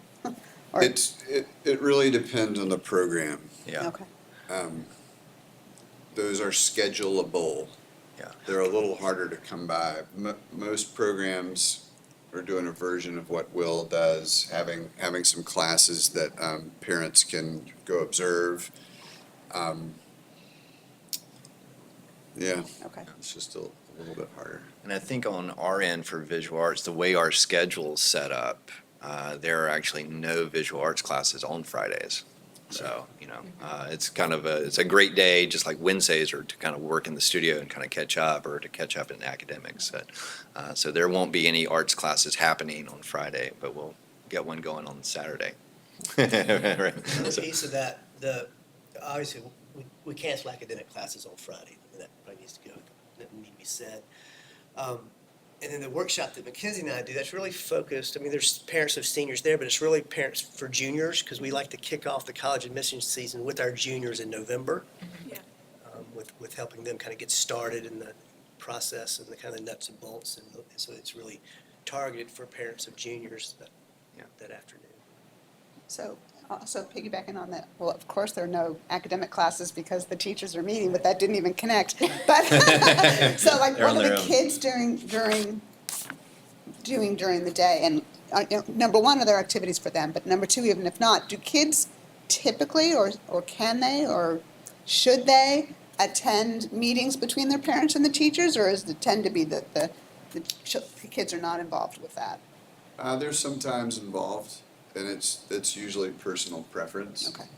Or- It really depends on the program. Yeah. Okay. Those are schedulable. Yeah. They're a little harder to come by. Most programs are doing a version of what Will does, having some classes that parents can go observe. Yeah, Okay. it's just a little bit harder. And I think on our end for visual arts, the way our schedule's set up, there are actually no visual arts classes on Fridays. So, it's kind of it's a great day, just like Wednesdays are to kind of work in the studio and kind of catch up in academics. So there won't be any arts classes happening on Friday, but we'll get one going on Saturday. Another So- piece of that, obviously, we cancel academic classes on Friday, and that probably needs to go, that need to be said. And then the workshop that Mackenzie and I do, that's really focused, there's parents of seniors there, but it's really parents for juniors, because we like to kick off the college admissions season with our juniors in November. Yeah. With helping them kind of get started in the process and the kind of nuts and bolts, and so it's really targeted for parents of juniors that afternoon. So, also piggybacking on that, well, of course, there are no academic classes because the teachers are meeting, but that didn't even connect. But, so like, They're what on are their the own. kids doing during the day? And number one, are there activities for them? But number two, even if not, do kids typically, or can they, or should they attend meetings between their parents and the teachers? Or does it tend to be that the kids are not involved with that? They're sometimes involved, and it's usually personal preference. Okay.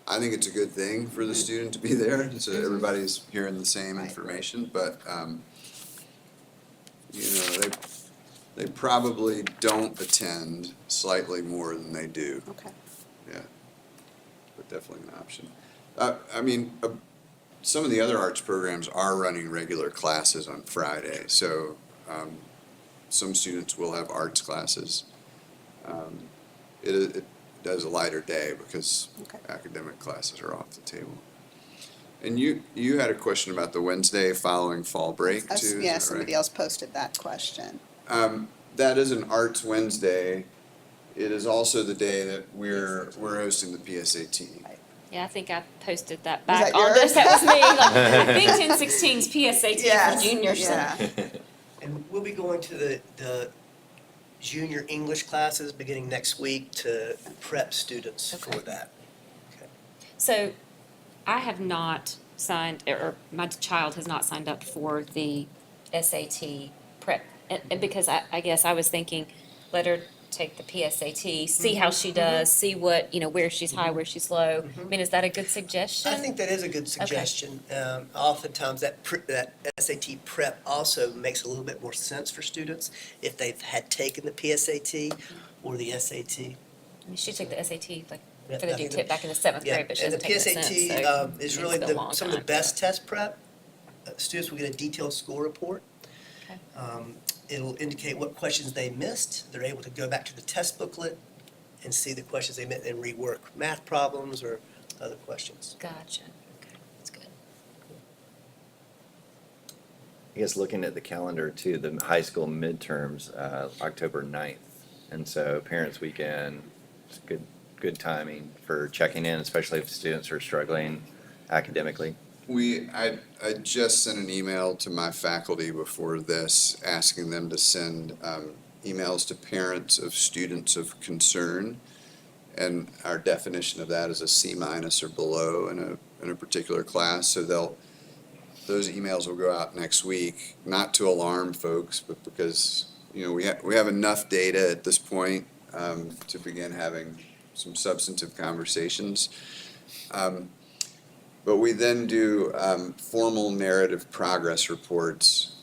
I think it's a good thing for the student to be there, so everybody's hearing the same Right. information, but, they probably don't attend slightly more than they do, Okay. yeah. But definitely an option. Some of the other arts programs are running regular classes on Friday, so, some students will have arts classes. It does a lighter day because Okay. academic classes are off the table. And you had a question about the Wednesday following fall break too, is Yeah, that somebody right? else posted that question. That is an Arts Wednesday. It is also the day that we're hosting the PSAT. Yeah, I think I posted that Was back that on yours? this. That was me, like Big Ten 16's PSAT for juniors. Yeah. And we'll be going to the junior English classes beginning next week to prep students for Okay. that. Okay. So I have not signed, or my child has not signed up for the SAT prep. And because I guess I was thinking, let her take the PSAT, see how she does, see what, where she's high, where she's low. I mean, is that a good suggestion? I think that is a good suggestion. Oftentimes, that SAT prep also makes a little bit more sense for students if they've had taken the PSAT or the SAT. mean, she took the SAT like Yeah, for the I think DTIP back in the seventh Yeah, grade, but she and the hasn't taken it since. PSAT So is it's really been a long some of the time. best test prep. Students will get a detailed score report. Okay. It'll indicate what questions they missed. They're able to go back to the test booklet and see the questions they missed and rework math problems or other questions. Gotcha. Okay, that's good. I guess looking at the calendar too, the high school midterms, October 9th. And so Parents Weekend, it's good timing for checking in, especially if students are struggling academically. I just sent an email to my faculty before this, asking them to send emails to parents of students of concern. And our definition of that is a C- or below in a particular class. So those emails will go out next week, not to alarm folks, but because, we have enough data at this point to begin having some substantive conversations. But we then do formal narrative progress reports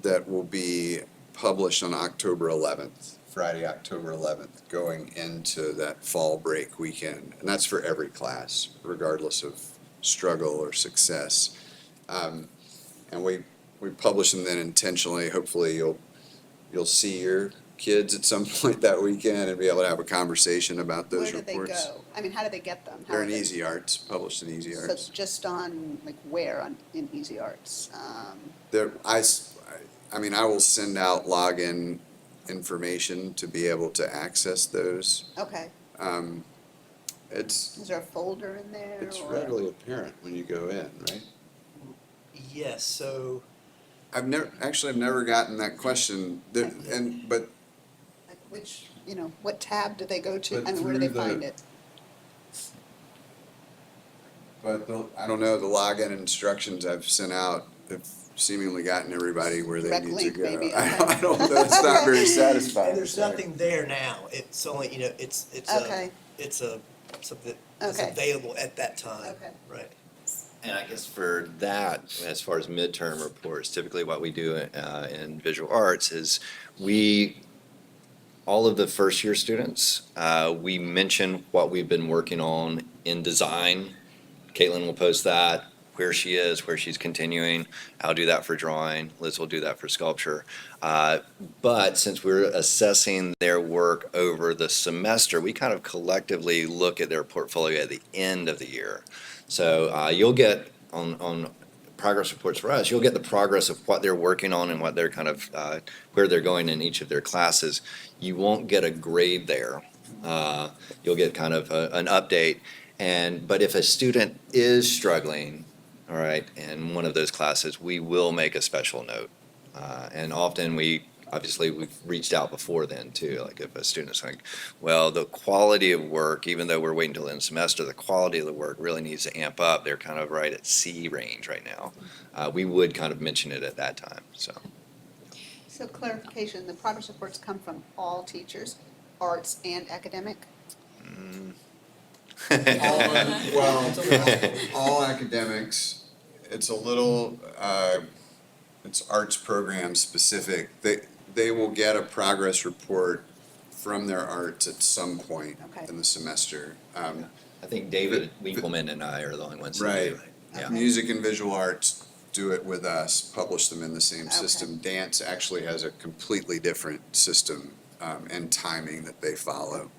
that will be published on October 11th, Friday, October 11th, going into that fall break weekend. And that's for every class, regardless of struggle or success. And we publish them then intentionally. Hopefully you'll see your kids at some point that weekend and be able to have a conversation about those Where do they reports. go? I mean, how do they get them? How They're are in they- Easy Arts, published in Easy So Arts. it's just on, like, where in Easy Arts? I will send out login information to be able to access those. Okay, It's is there a folder in there? it's or- readily apparent when you go in, right? Yes, so I've never gotten that question, but Like which, what tab do they go to? But I mean, where do they through the- find it? I don't know, the login instructions I've sent out have seemingly gotten everybody where they Direct need to link, go. maybe, I don't know, it's not very satisfying. and there's nothing there now. It's only, it's Okay. something that's Okay. available at that time. Okay. Right. And I guess for that, as far as midterm reports, typically what we do in visual arts is all of the first year students, we mention what we've been working on in design. Caitlin will post that, where she is, where she's continuing. I'll do that for drawing. Liz will do that for sculpture. But since we're assessing their work over the semester, we kind of collectively look at their portfolio at the end of the year. So you'll get on progress reports for us, you'll get the progress of what they're working on and what they're kind of, where they're going in each of their classes. You won't get a grade there. You'll get kind of an update. But if a student is struggling, all right, in one of those classes, we will make a special note. And often we've reached out before then too. Like if a student's like, well, the quality of work, even though we're waiting till the end of the semester, the quality of the work really needs to amp up. They're kind of right at C range right now. We would kind of mention it at that time, so. So clarification, the progress reports come from all teachers, arts and academic? All academics, it's a little, it's arts program specific. They will get a progress report from their arts at some point Okay. in the semester. I think David Winkelman and I are the only ones who Right. do. Yeah. Music and visual arts do it with us, publish them in the same Okay. system. Dance actually has a completely different system and timing that they follow.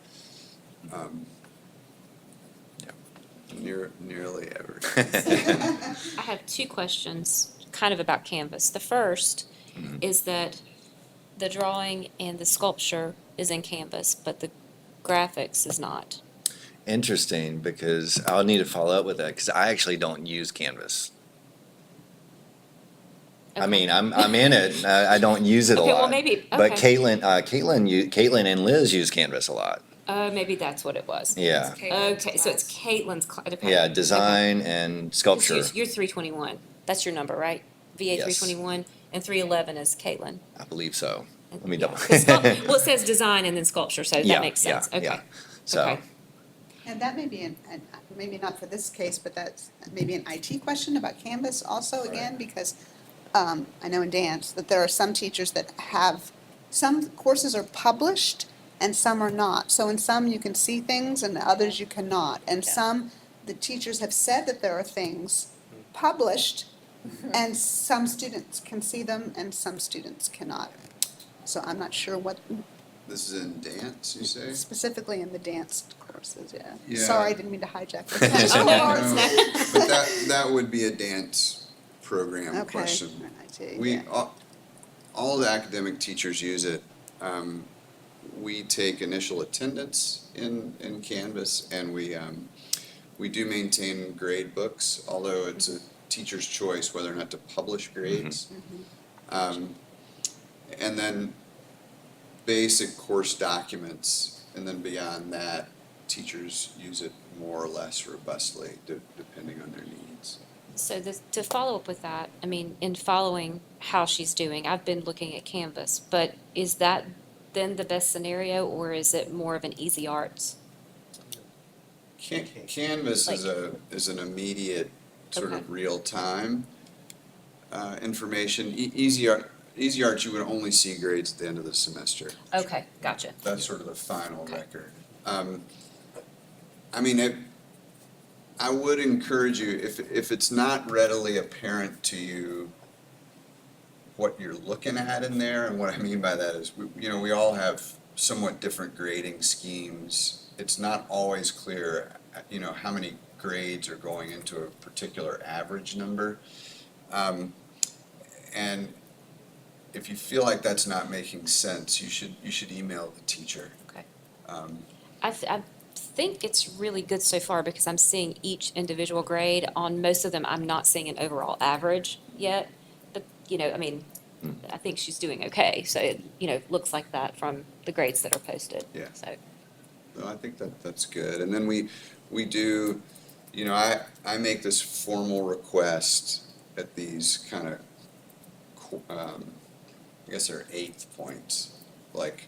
Nearly ever. I have two questions, kind of about Canvas. The first is that the drawing and the sculpture is in Canvas, but the graphics is not. Interesting, because I'll need to follow up with that, because I actually don't use Canvas. I mean, I'm in it, I don't use it a Okay, lot. well, maybe- But okay. Caitlin and Liz use Canvas a lot, Maybe that's what it was. yeah. Okay, so it's Caitlin's department. Yeah, design and sculpture, You're 321. That's your number, right? VA Yes. 321, and 311 is Caitlin. I believe so. Let me Yeah, double. 'cause well, it says design and then sculpture, so Yeah, that makes sense. yeah, Okay. yeah. So, Okay. And that may be maybe not for this case, but that's maybe an IT question about Canvas also again, because I know in dance that there are some teachers that have, some courses are published and some are not. So in some you can see things and others you cannot. And Yeah. some, the teachers have said that there are things published and some students can see them and some students cannot. So I'm not sure what This is in dance, you say? specifically in the dance courses, yeah. Yeah. Sorry, I didn't mean to hijack the Oh, discussion. no. But that would be a dance program Okay. question. I see, We, yeah. all the academic teachers use it. We take initial attendance in Canvas, and we do maintain grade books, although it's a teacher's choice whether or not to publish grades. And then basic course documents, and then beyond that, teachers use it more or less robustly, depending on their needs. So this, to follow up with that, I mean, in following how she's doing, I've been looking at Canvas, but is that then the best scenario, or is it more of an easy arts? Canvas is an immediate, sort Okay. of real-time information. Easy Arts, you would only see grades at the end of the semester. Okay, gotcha. That's sort of the final Okay. record. I mean, I would encourage you, if it's not readily apparent to you what you're looking at in there, and what I mean by that is, we all have somewhat different grading schemes. It's not always clear, how many grades are going into a particular average number. And if you feel like that's not making sense, you should email the teacher. Okay. Um, I think it's really good so far because I'm seeing each individual grade. On most of them, I'm not seeing an overall average yet. But, I mean, I think she's doing okay. So it, looks like that from the grades that are posted. Yeah. So, No, I think that's good. And then we do, I make this formal request at these kind of, I guess they're 8th points, like,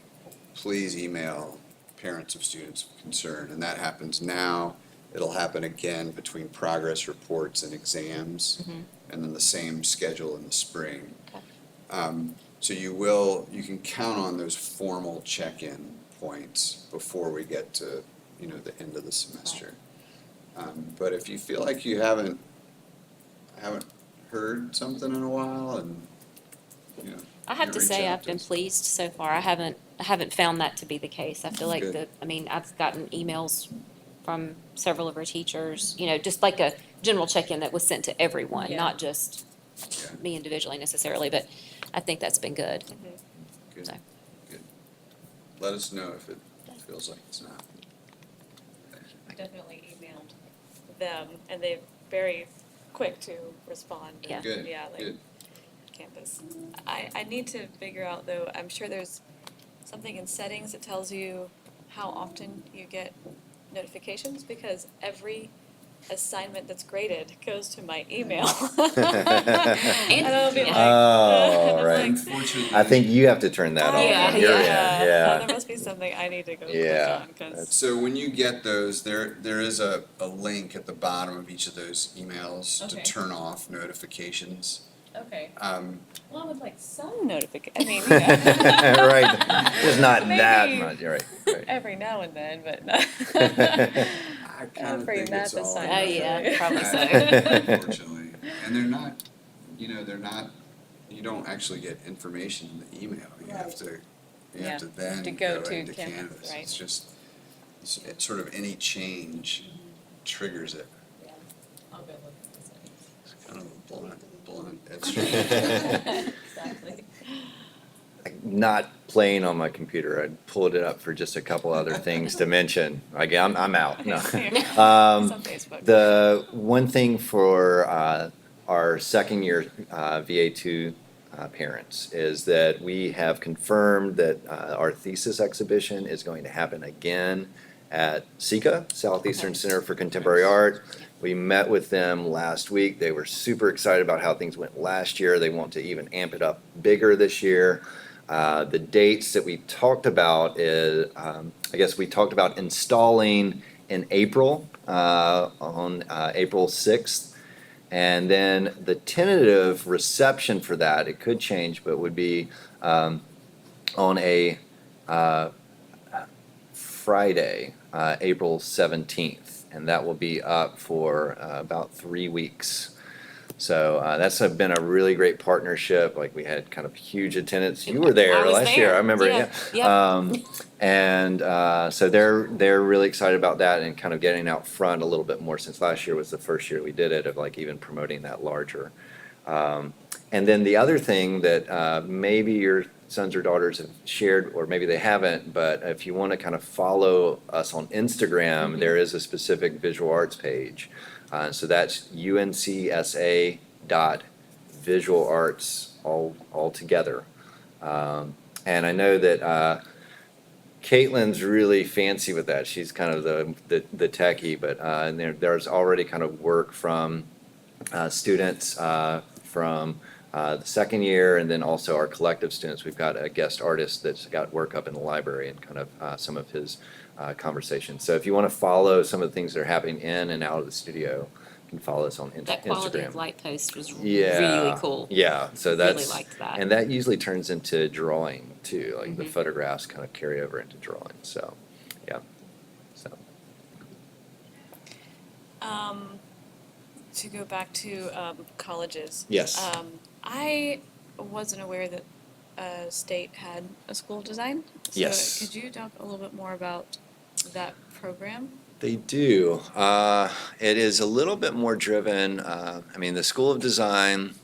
please email parents of students concerned. And that happens now. It'll happen again between progress reports and exams, and then the same schedule in the spring. Okay. So you can count on those formal check-in points before we get to, the end of the semester. But if you feel like you haven't heard something in a while, and, I have you to reach say out I've to been us. pleased so far. I haven't found that to be the case. I feel like Good. I've gotten emails from several of our teachers, just like a general check-in that was sent to everyone, Yeah. not just Yeah. me individually necessarily, but I think that's been good. Good, So. good. Let us know if it feels like it's not. I definitely emailed them, and they're very quick to respond. Yeah. Good, Yeah, like good. Campus. I need to figure out, though, I'm sure there's something in settings that tells you how often you get notifications, because every assignment that's graded goes to my email. And I'll be like, Oh, I'm right. like, Unfortunately. I think you have to turn that on Yeah, on your end, Oh, yeah. there must be something I need to go Yeah, click on, because, So when you get those, there is a link at the bottom of each of those emails to Okay. turn off notifications. okay. Well, I would like some notification, I mean, yeah. Right, just not that Maybe much, you're right. Every now and then, but not. I kind of for think math it's all. assignment. Oh, yeah, probably so. Unfortunately, and they're not, you don't actually get information in the email. You have to Yeah, then to go go to into Canvas, Canvas. right. It's just, it's sort of any change triggers it. I'll go look at the settings. It's kind of a blunt instrument. Exactly. Not playing on my computer, I pulled it up for just a couple other things to mention. Again, I'm out, no. It's Um, on Facebook. The one thing for our second year VA2 parents is that we have confirmed that our thesis exhibition is going to happen again at SECA, Southeastern Center for Contemporary Art. We met with them last week. They were super excited about how things went last year. They want to even amp it up bigger this year. The dates that we talked about is, I guess we talked about installing in April, on April 6th. And then the tentative reception for that, it could change, but would be on a Friday, April 17th, and that will be up for about 3 weeks. So that's been a really great partnership. Like we had kind of huge attendance. You were there I was last year, there. I remember. Yeah, Yeah. yep. And so they're really excited about that and kind of getting out front a little bit more since last year was the first year we did it, of like even promoting that larger. And then the other thing that maybe your sons or daughters have shared, or maybe they haven't, but if you want to kind of follow us on Instagram, there is a specific visual arts page. So that's uncsa.visualarts all together. And I know that Caitlin's really fancy with that. She's kind of the techie, but and there's already kind of work from students from the second year, and then also our collective students. We've got a guest artist that's got work up in the library and kind of some of his conversations. So if you want to follow some of the things that are happening in and out of the studio, you can follow us on That quality of Instagram. light post was Yeah, really cool. Yeah, so Really that's liked that. and that usually turns into drawing too. Like the Mhm. photographs kind of carry over into drawing. So, yeah. So To go back to colleges. yes. I wasn't aware that state had a school of design. So Yes. could you talk a little bit more about that program? They do. It is a little bit more driven. I mean, the School of Design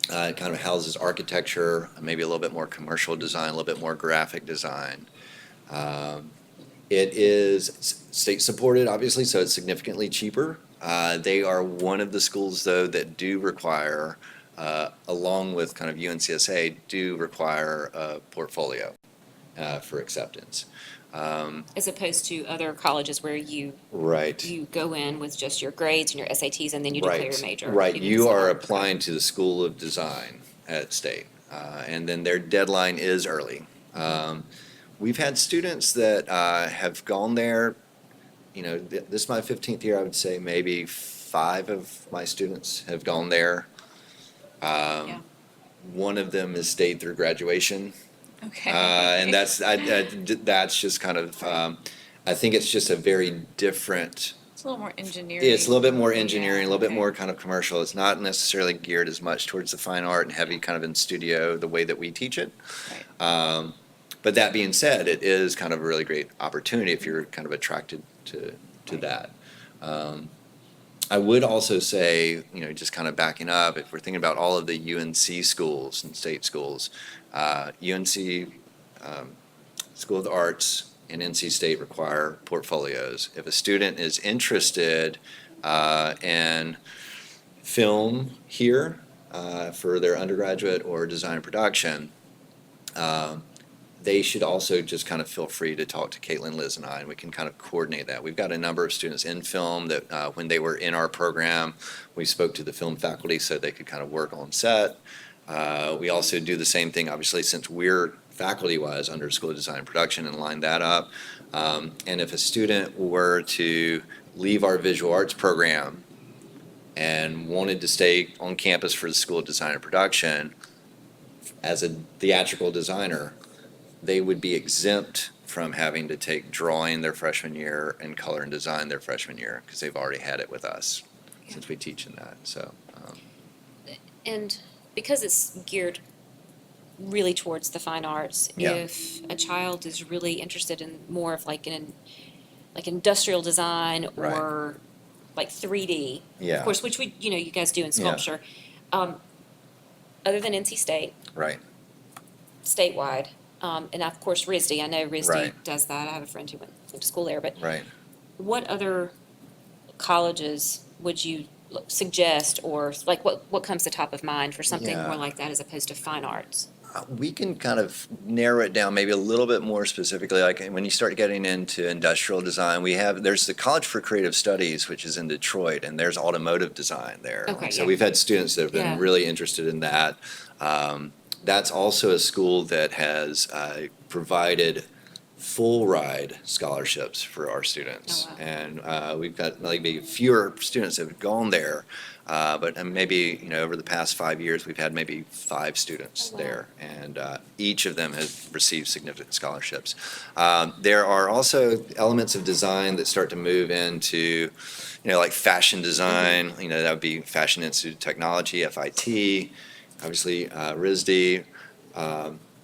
kind of houses architecture, maybe a little bit more commercial design, a little bit more graphic design. It is state supported, obviously, so it's significantly cheaper. They are one of the schools, though, that do require, along with kind of UNCSA, do require a portfolio for acceptance. As opposed to other colleges where Right. you go in with just your grades and your SATs and then you declare your major. Right, can you are select. applying to the School of Design at State, and then their deadline is early. We've had students that have gone there, you know, this is my 15th year, I would say maybe 5 of my students have gone there. Yeah. One of them has stayed through graduation. Okay. And that's just kind of, I think it's just a very different. It's a little more engineering. It's a little bit more engineering, a little bit okay. more kind of commercial. It's not necessarily geared as much towards the fine art and heavy kind of in studio, the way that we teach it. Right. But that being said, it is kind of a really great opportunity if you're kind of attracted to Right. that. I would also say, you know, just kind of backing up, if we're thinking about all of the UNC schools and state schools, UNC School of the Arts and NC State require portfolios. If a student is interested in film here for their undergraduate or design and production, they should also just kind of feel free to talk to Caitlin, Liz, and I, and we can kind of coordinate that. We've got a number of students in film that when they were in our program, we spoke to the film faculty so they could kind of work on set. We also do the same thing, obviously, since we're faculty-wise under School of Design and Production, and line that up. And if a student were to leave our visual arts program and wanted to stay on campus for the School of Design and Production as a theatrical designer, they would be exempt from having to take drawing their freshman year and color and design their freshman year because they've already had it with us since we teach in that. So, And because it's geared really towards the fine arts, Yeah. if a child is really interested in more of like industrial design Right. or like 3D, yeah, of course, which you guys do in sculpture, other than NC State, right, statewide, and of course RISD, I know RISD Right. does that. I have a friend who went to school there, but right. what other colleges would you suggest, or like what comes to top of mind for something Yeah. more like that as opposed to fine arts? We can kind of narrow it down maybe a little bit more specifically. Like when you start getting into industrial design, there's the College for Creative Studies, which is in Detroit, and there's automotive design there. Okay, So yeah. we've had students that have been Yeah. really interested in that. That's also a school that has provided full ride scholarships for our students. Oh, wow. And we've got maybe fewer students that have gone there, but maybe, over the past 5 years, we've had maybe 5 students Oh, wow. there, and each of them has received significant scholarships. There are also elements of design that start to move into, like fashion design. That would be Fashion Institute of Technology, FIT, obviously RISD,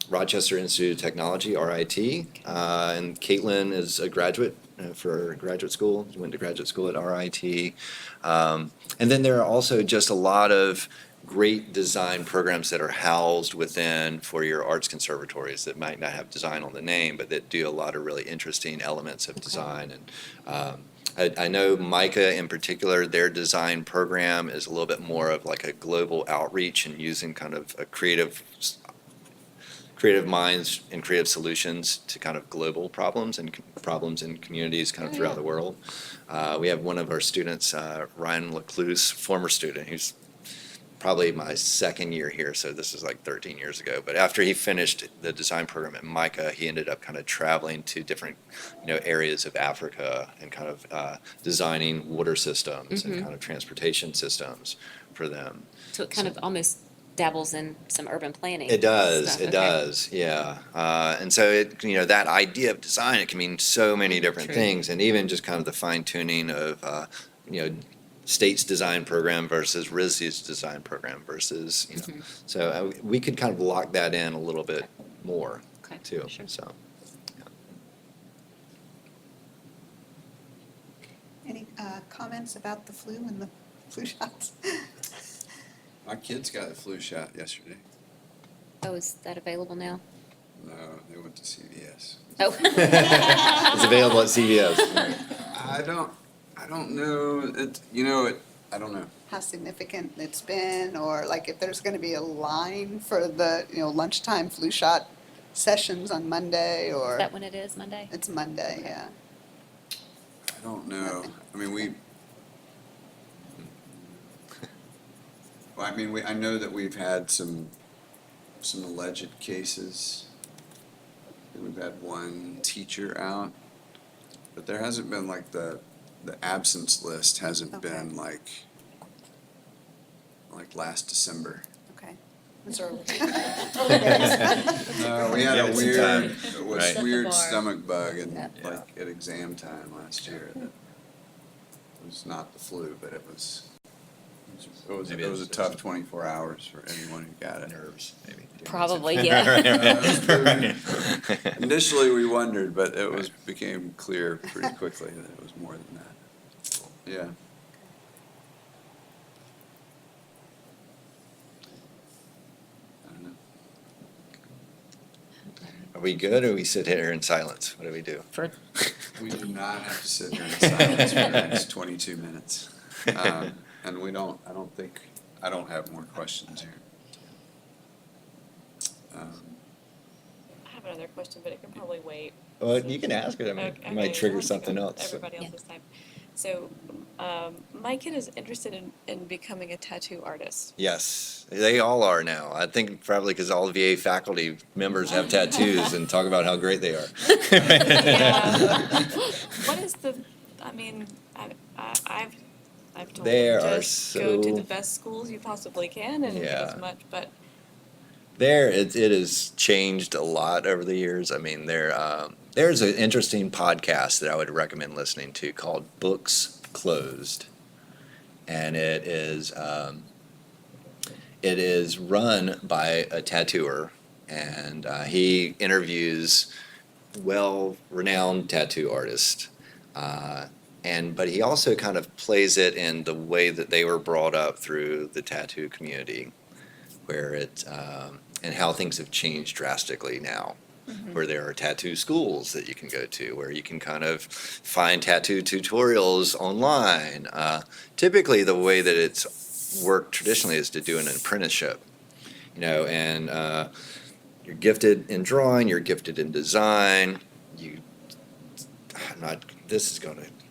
Rochester Institute of Technology, RIT, and Caitlin is a graduate for graduate school, went to graduate school at RIT. And then there are also just a lot of great design programs that are housed within four-year arts conservatories that might not have design on the name, but that do a lot of really interesting elements of design. And I know MICA in particular, their design program is a little bit more of like a global outreach and using kind of a creative minds and creative solutions to kind of global problems and problems in communities kind of throughout the world. We have one of our students, Ryan Lecluse, former student, who's probably my second year here, so this is like 13 years ago. But after he finished the design program at MICA, he ended up kind of traveling to different, areas of Africa and kind of designing water systems and kind of transportation systems for them. So it kind of almost dabbles in some urban planning. It does, stuff. it Okay. does, yeah. And so that idea of design, it can mean so many different True. things, and even just kind of the fine tuning of, state's design program versus RISD's design program versus, so we could kind of lock that in a little bit more Okay, too, sure. so. Any comments about the flu and the flu shots? My kids got the flu shot yesterday. Oh, is that available now? No, they went to CVS. Oh. It's available at CVS. I don't know, I don't know. How significant it's been, or like if there's gonna be a line for the, lunchtime flu shot sessions on Monday, or? Is that when it is, Monday? It's Monday, yeah. I don't know. I mean, I know that we've had some alleged cases. We've had one teacher out, but there hasn't been like the absence list hasn't Okay. been like last December. Okay. It's early. No, we had Yeah, a it's weird, time. it was Right. Set the weird bar. stomach bug and Yeah. like at exam time last year. That was not the flu, but it was Maybe it was a it's- tough 24 hours for anyone who got it. Nerves, maybe. Probably, yeah. Initially, we wondered, but became clear pretty quickly that it was more than that. Yeah. I don't know. Are we good, or we sit here in silence? What do we do? For, We do not have to sit here in silence for the next 22 minutes. And I don't have more questions here. I have another question, but it can probably wait. Well, you can ask it, I mean, Okay, it might trigger well, something else. Everybody Yeah. else's time. So, my kid is interested in becoming a tattoo artist. Yes, they all are now. I think probably because all the VA faculty members have tattoos and talk about how great they are. Yeah. What is I've told They them, are just go to so- the best schools you possibly can and get Yeah. as much, but It has changed a lot over the years. I mean, there's an interesting podcast that I would recommend listening to called Books Closed, and it is run by a tattooer, and he interviews well-renowned tattoo artists, but he also kind of plays it in the way that they were brought up through the tattoo community, where and how things have changed drastically now, where there are tattoo schools that you can go to, where you can kind of find tattoo tutorials online. Typically, the way that it's worked traditionally is to do an apprenticeship, and you're gifted in drawing, you're gifted in design.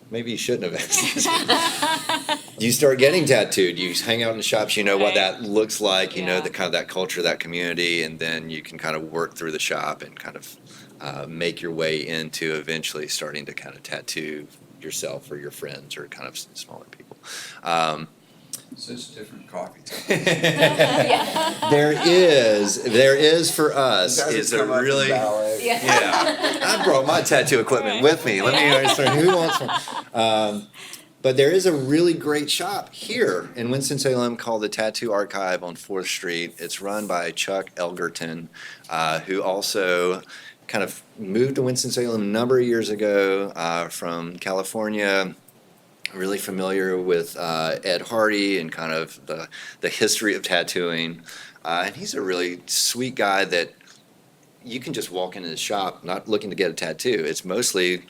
Maybe you shouldn't have. You start getting tattooed. You hang out in the shops. You know what Right. that looks like. You know Yeah. the kind of that culture, that community, and then you can kind of work through the shop and kind of make your way into eventually starting to kind of tattoo yourself or your friends or kind of smaller people. Such different coffee times. There is for us, You guys is have a come up in really. ballet. Yeah, I brought my tattoo equipment with me. Let me start. Who wants one? But there is a really great shop here in Winston-Salem called the Tattoo Archive on 4th Street. It's run by Chuck Elgerton, who also kind of moved to Winston-Salem a number of years ago from California. Really familiar with Ed Hardy and kind of the history of tattooing. And he's a really sweet guy that you can just walk into the shop not looking to get a tattoo. It's mostly,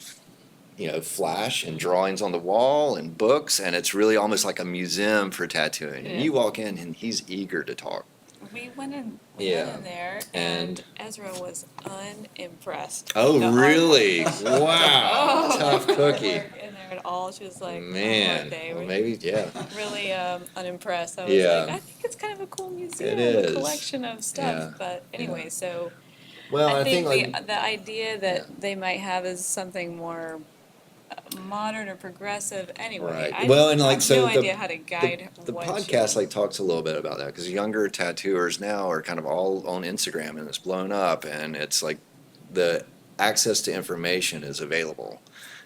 flash and drawings on the wall and books, and it's really almost like a museum for tattooing. And you walk in and he's eager to talk. We went in Yeah. there And- and Ezra was unimpressed. Oh, The really? artwork. Wow. Oh, Tough the cookie. artwork in there at all. She was like, Man, they well, were maybe, yeah. really unimpressed. I was Yeah. like, I think it's kind of a cool museum, It a is. collection of stuff. Yeah. But anyway, so Well, I think like, the idea that they might have is something more modern or progressive anyway. Right. I Well, just and, like, have so no the- idea how to guide the what podcast you- talks a little bit about that because younger tattooers now are kind of all on Instagram and it's blown up and it's like the access to information is available.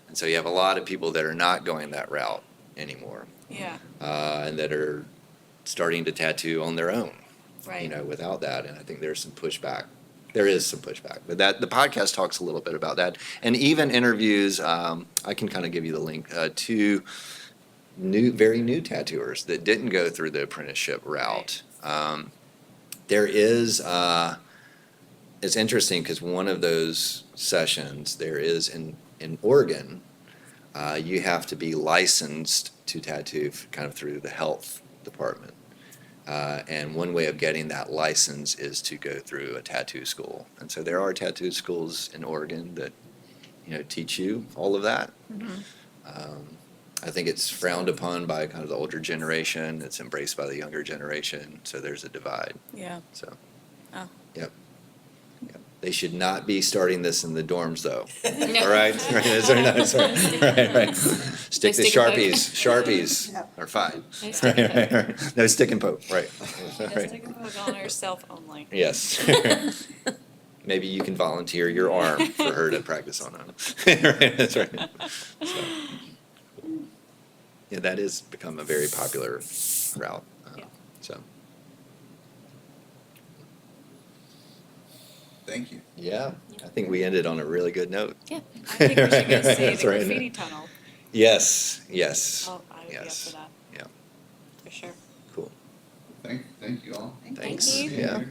And so you have a lot of people that are not going that route anymore Yeah, and that are starting to tattoo on their own, right. without that. And I think there's some pushback. There is some pushback, but the podcast talks a little bit about that, and even interviews. I can kind of give you the link to very new tattooers that didn't go through the apprenticeship route. There is. It's interesting because one of those sessions there is in Oregon. You have to be licensed to tattoo kind of through the health department. And one way of getting that license is to go through a tattoo school. And so there are tattoo schools in Oregon that, teach you all of that. I think it's frowned upon by kind of the older generation. It's embraced by the younger generation. So there's a divide. Yeah. So, Oh. yep. They should not be starting this in the dorms, though. No. All right? Right, is there not- sorry. Right. Stick to stick and poke. Sharpies Yep. are fine. No stick and Right, right, right. No stick and poke, right. Just Right. take a photo on herself only. Yes. Maybe you can volunteer your arm for her to practice on. Right, that's right. So, yeah, that has become a very popular route. Yeah. So, Thank you. yeah, I think we ended on a really good note. I think we should go see That's the right. graffiti tunnel. Yes, yes, Oh, I would be up Yes. for that. Yeah. For sure. cool. Thank you all. Thanks. you. Yeah.